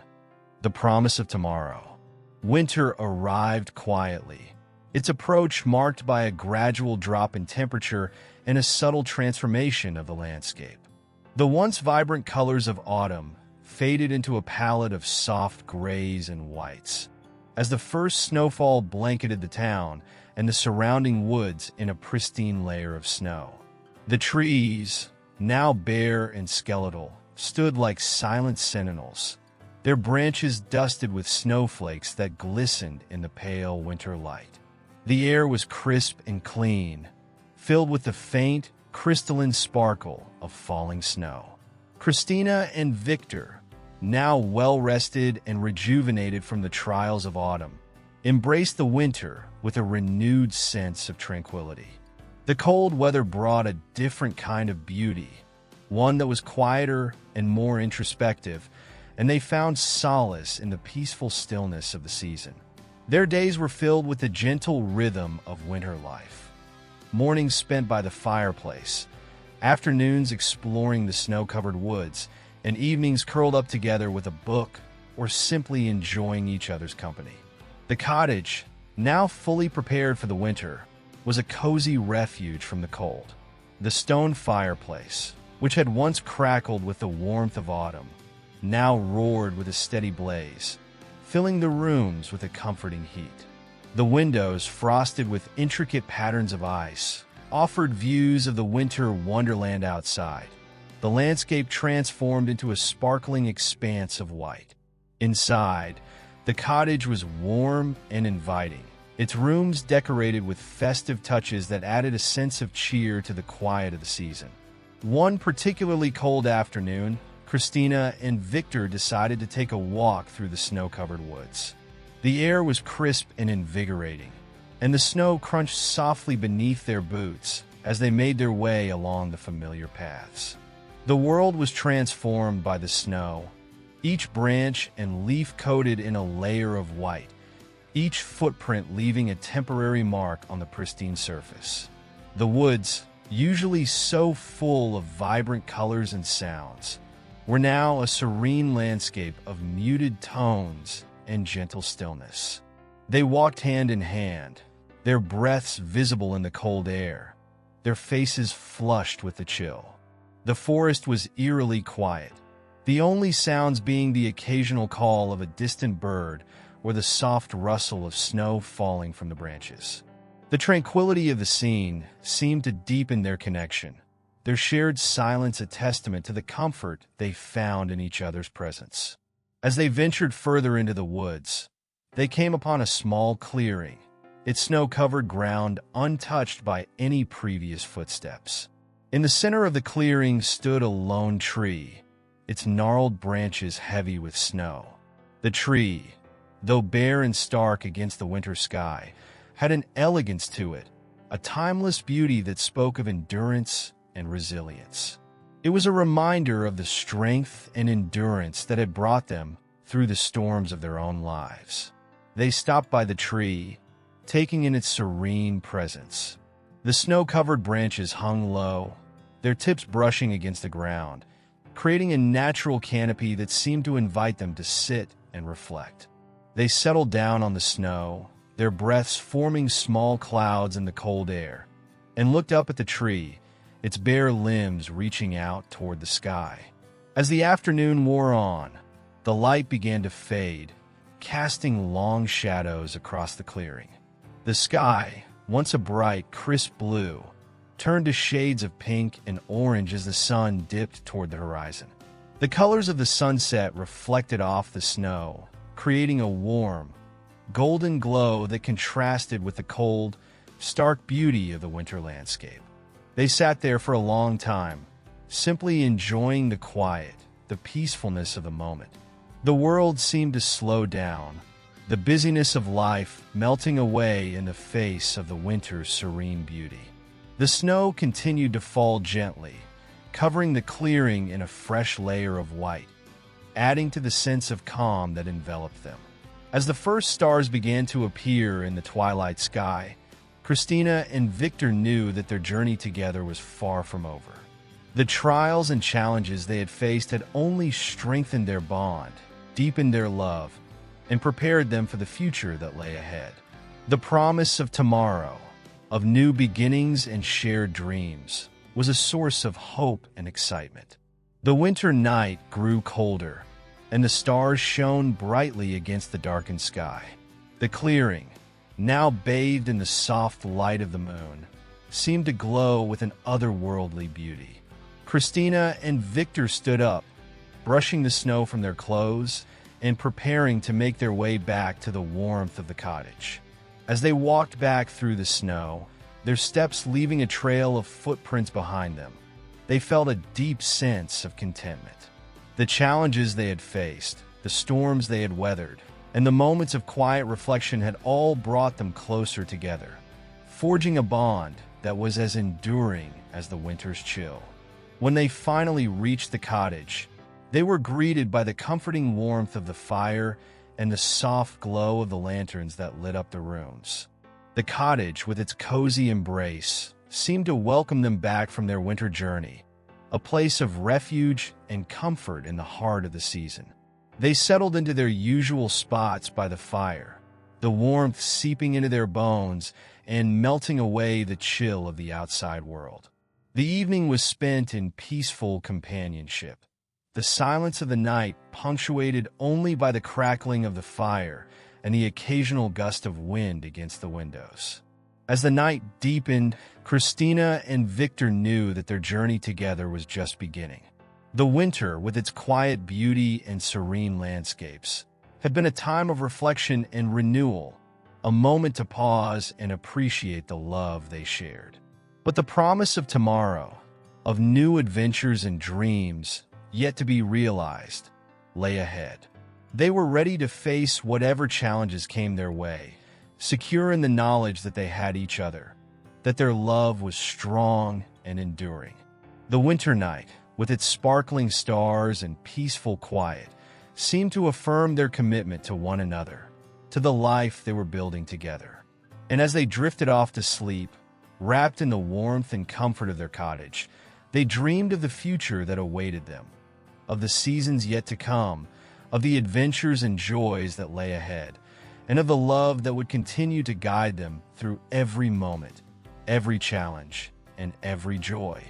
The Promise of Tomorrow. Winter arrived quietly, its approach marked by a gradual drop in temperature and a subtle transformation of the landscape. The once vibrant colors of autumn faded into a palette of soft grays and whites. as the first snowfall blanketed the town and the surrounding woods in a pristine layer of snow. The trees, now bare and skeletal, stood like silent sentinels, their branches dusted with snowflakes that glistened in the pale winter light. The air was crisp and clean, filled with the faint, crystalline sparkle of falling snow. Christina and Victor, now well-rested and rejuvenated from the trials of autumn, embraced the winter with a renewed sense of tranquility. The cold weather brought a different kind of beauty, one that was quieter and more introspective, and they found solace in the peaceful stillness of the season. Their days were filled with the gentle rhythm of winter life. Mornings spent by the fireplace, afternoons exploring the snow-covered woods, and evenings curled up together with a book or simply enjoying each other's company. The cottage, now fully prepared for the winter, was a cozy refuge from the cold. The stone fireplace, which had once crackled with the warmth of autumn, now roared with a steady blaze, filling the rooms with a comforting heat. The windows, frosted with intricate patterns of ice, offered views of the winter wonderland outside. The landscape transformed into a sparkling expanse of white. Inside, the cottage was warm and inviting, its rooms decorated with festive touches that added a sense of cheer to the quiet of the season. One particularly cold afternoon, Christina and Victor decided to take a walk through the snow-covered woods. The air was crisp and invigorating, and the snow crunched softly beneath their boots as they made their way along the familiar paths. The world was transformed by the snow, each branch and leaf coated in a layer of white, each footprint leaving a temporary mark on the pristine surface. The woods, usually so full of vibrant colors and sounds, were now a serene landscape of muted tones and gentle stillness. They walked hand in hand, their breaths visible in the cold air, their faces flushed with the chill. The forest was eerily quiet, the only sounds being the occasional call of a distant bird or the soft rustle of snow falling from the branches. The tranquility of the scene seemed to deepen their connection, their shared silence a testament to the comfort they found in each other's presence. As they ventured further into the woods, they came upon a small clearing, its snow-covered ground untouched by any previous footsteps. In the center of the clearing stood a lone tree, its gnarled branches heavy with snow. The tree, though bare and stark against the winter sky, had an elegance to it, a timeless beauty that spoke of endurance and resilience. It was a reminder of the strength and endurance that had brought them through the storms of their own lives. They stopped by the tree, taking in its serene presence. The snow-covered branches hung low, their tips brushing against the ground, creating a natural canopy that seemed to invite them to sit and reflect. They settled down on the snow, their breaths forming small clouds in the cold air, and looked up at the tree, its bare limbs reaching out toward the sky. As the afternoon wore on, the light began to fade, casting long shadows across the clearing. The sky, once a bright, crisp blue, turned to shades of pink and orange as the sun dipped toward the horizon. The colors of the sunset reflected off the snow, creating a warm, golden glow that contrasted with the cold, stark beauty of the winter landscape. They sat there for a long time, simply enjoying the quiet, the peacefulness of the moment. The world seemed to slow down, the busyness of life melting away in the face of the winter's serene beauty. The snow continued to fall gently, covering the clearing in a fresh layer of white, adding to the sense of calm that enveloped them. As the first stars began to appear in the twilight sky, Christina and Victor knew that their journey together was far from over. The trials and challenges they had faced had only strengthened their bond, deepened their love, and prepared them for the future that lay ahead. The promise of tomorrow, of new beginnings and shared dreams, was a source of hope and excitement. The winter night grew colder, and the stars shone brightly against the darkened sky. The clearing, now bathed in the soft light of the moon, seemed to glow with an otherworldly beauty. Christina and Victor stood up, brushing the snow from their clothes and preparing to make their way back to the warmth of the cottage. As they walked back through the snow, their steps leaving a trail of footprints behind them, they felt a deep sense of contentment. The challenges they had faced, the storms they had weathered, and the moments of quiet reflection had all brought them closer together, forging a bond that was as enduring as the winter's chill. When they finally reached the cottage, they were greeted by the comforting warmth of the fire and the soft glow of the lanterns that lit up the rooms. The cottage, with its cozy embrace, seemed to welcome them back from their winter journey, a place of refuge and comfort in the heart of the season. They settled into their usual spots by the fire, the warmth seeping into their bones and melting away the chill of the outside world. The evening was spent in peaceful companionship, the silence of the night punctuated only by the crackling of the fire and the occasional gust of wind against the windows. As the night deepened, Christina and Victor knew that their journey together was just beginning. The winter, with its quiet beauty and serene landscapes, had been a time of reflection and renewal, a moment to pause and appreciate the love they shared. But the promise of tomorrow, of new adventures and dreams yet to be realized, lay ahead. They were ready to face whatever challenges came their way, secure in the knowledge that they had each other, that their love was strong and enduring. The winter night, with its sparkling stars and peaceful quiet, seemed to affirm their commitment to one another, to the life they were building together. And as they drifted off to sleep, wrapped in the warmth and comfort of their cottage, they dreamed of the future that awaited them, of the seasons yet to come, of the adventures and joys that lay ahead, and of the love that would continue to guide them through every moment, every challenge, and every joy.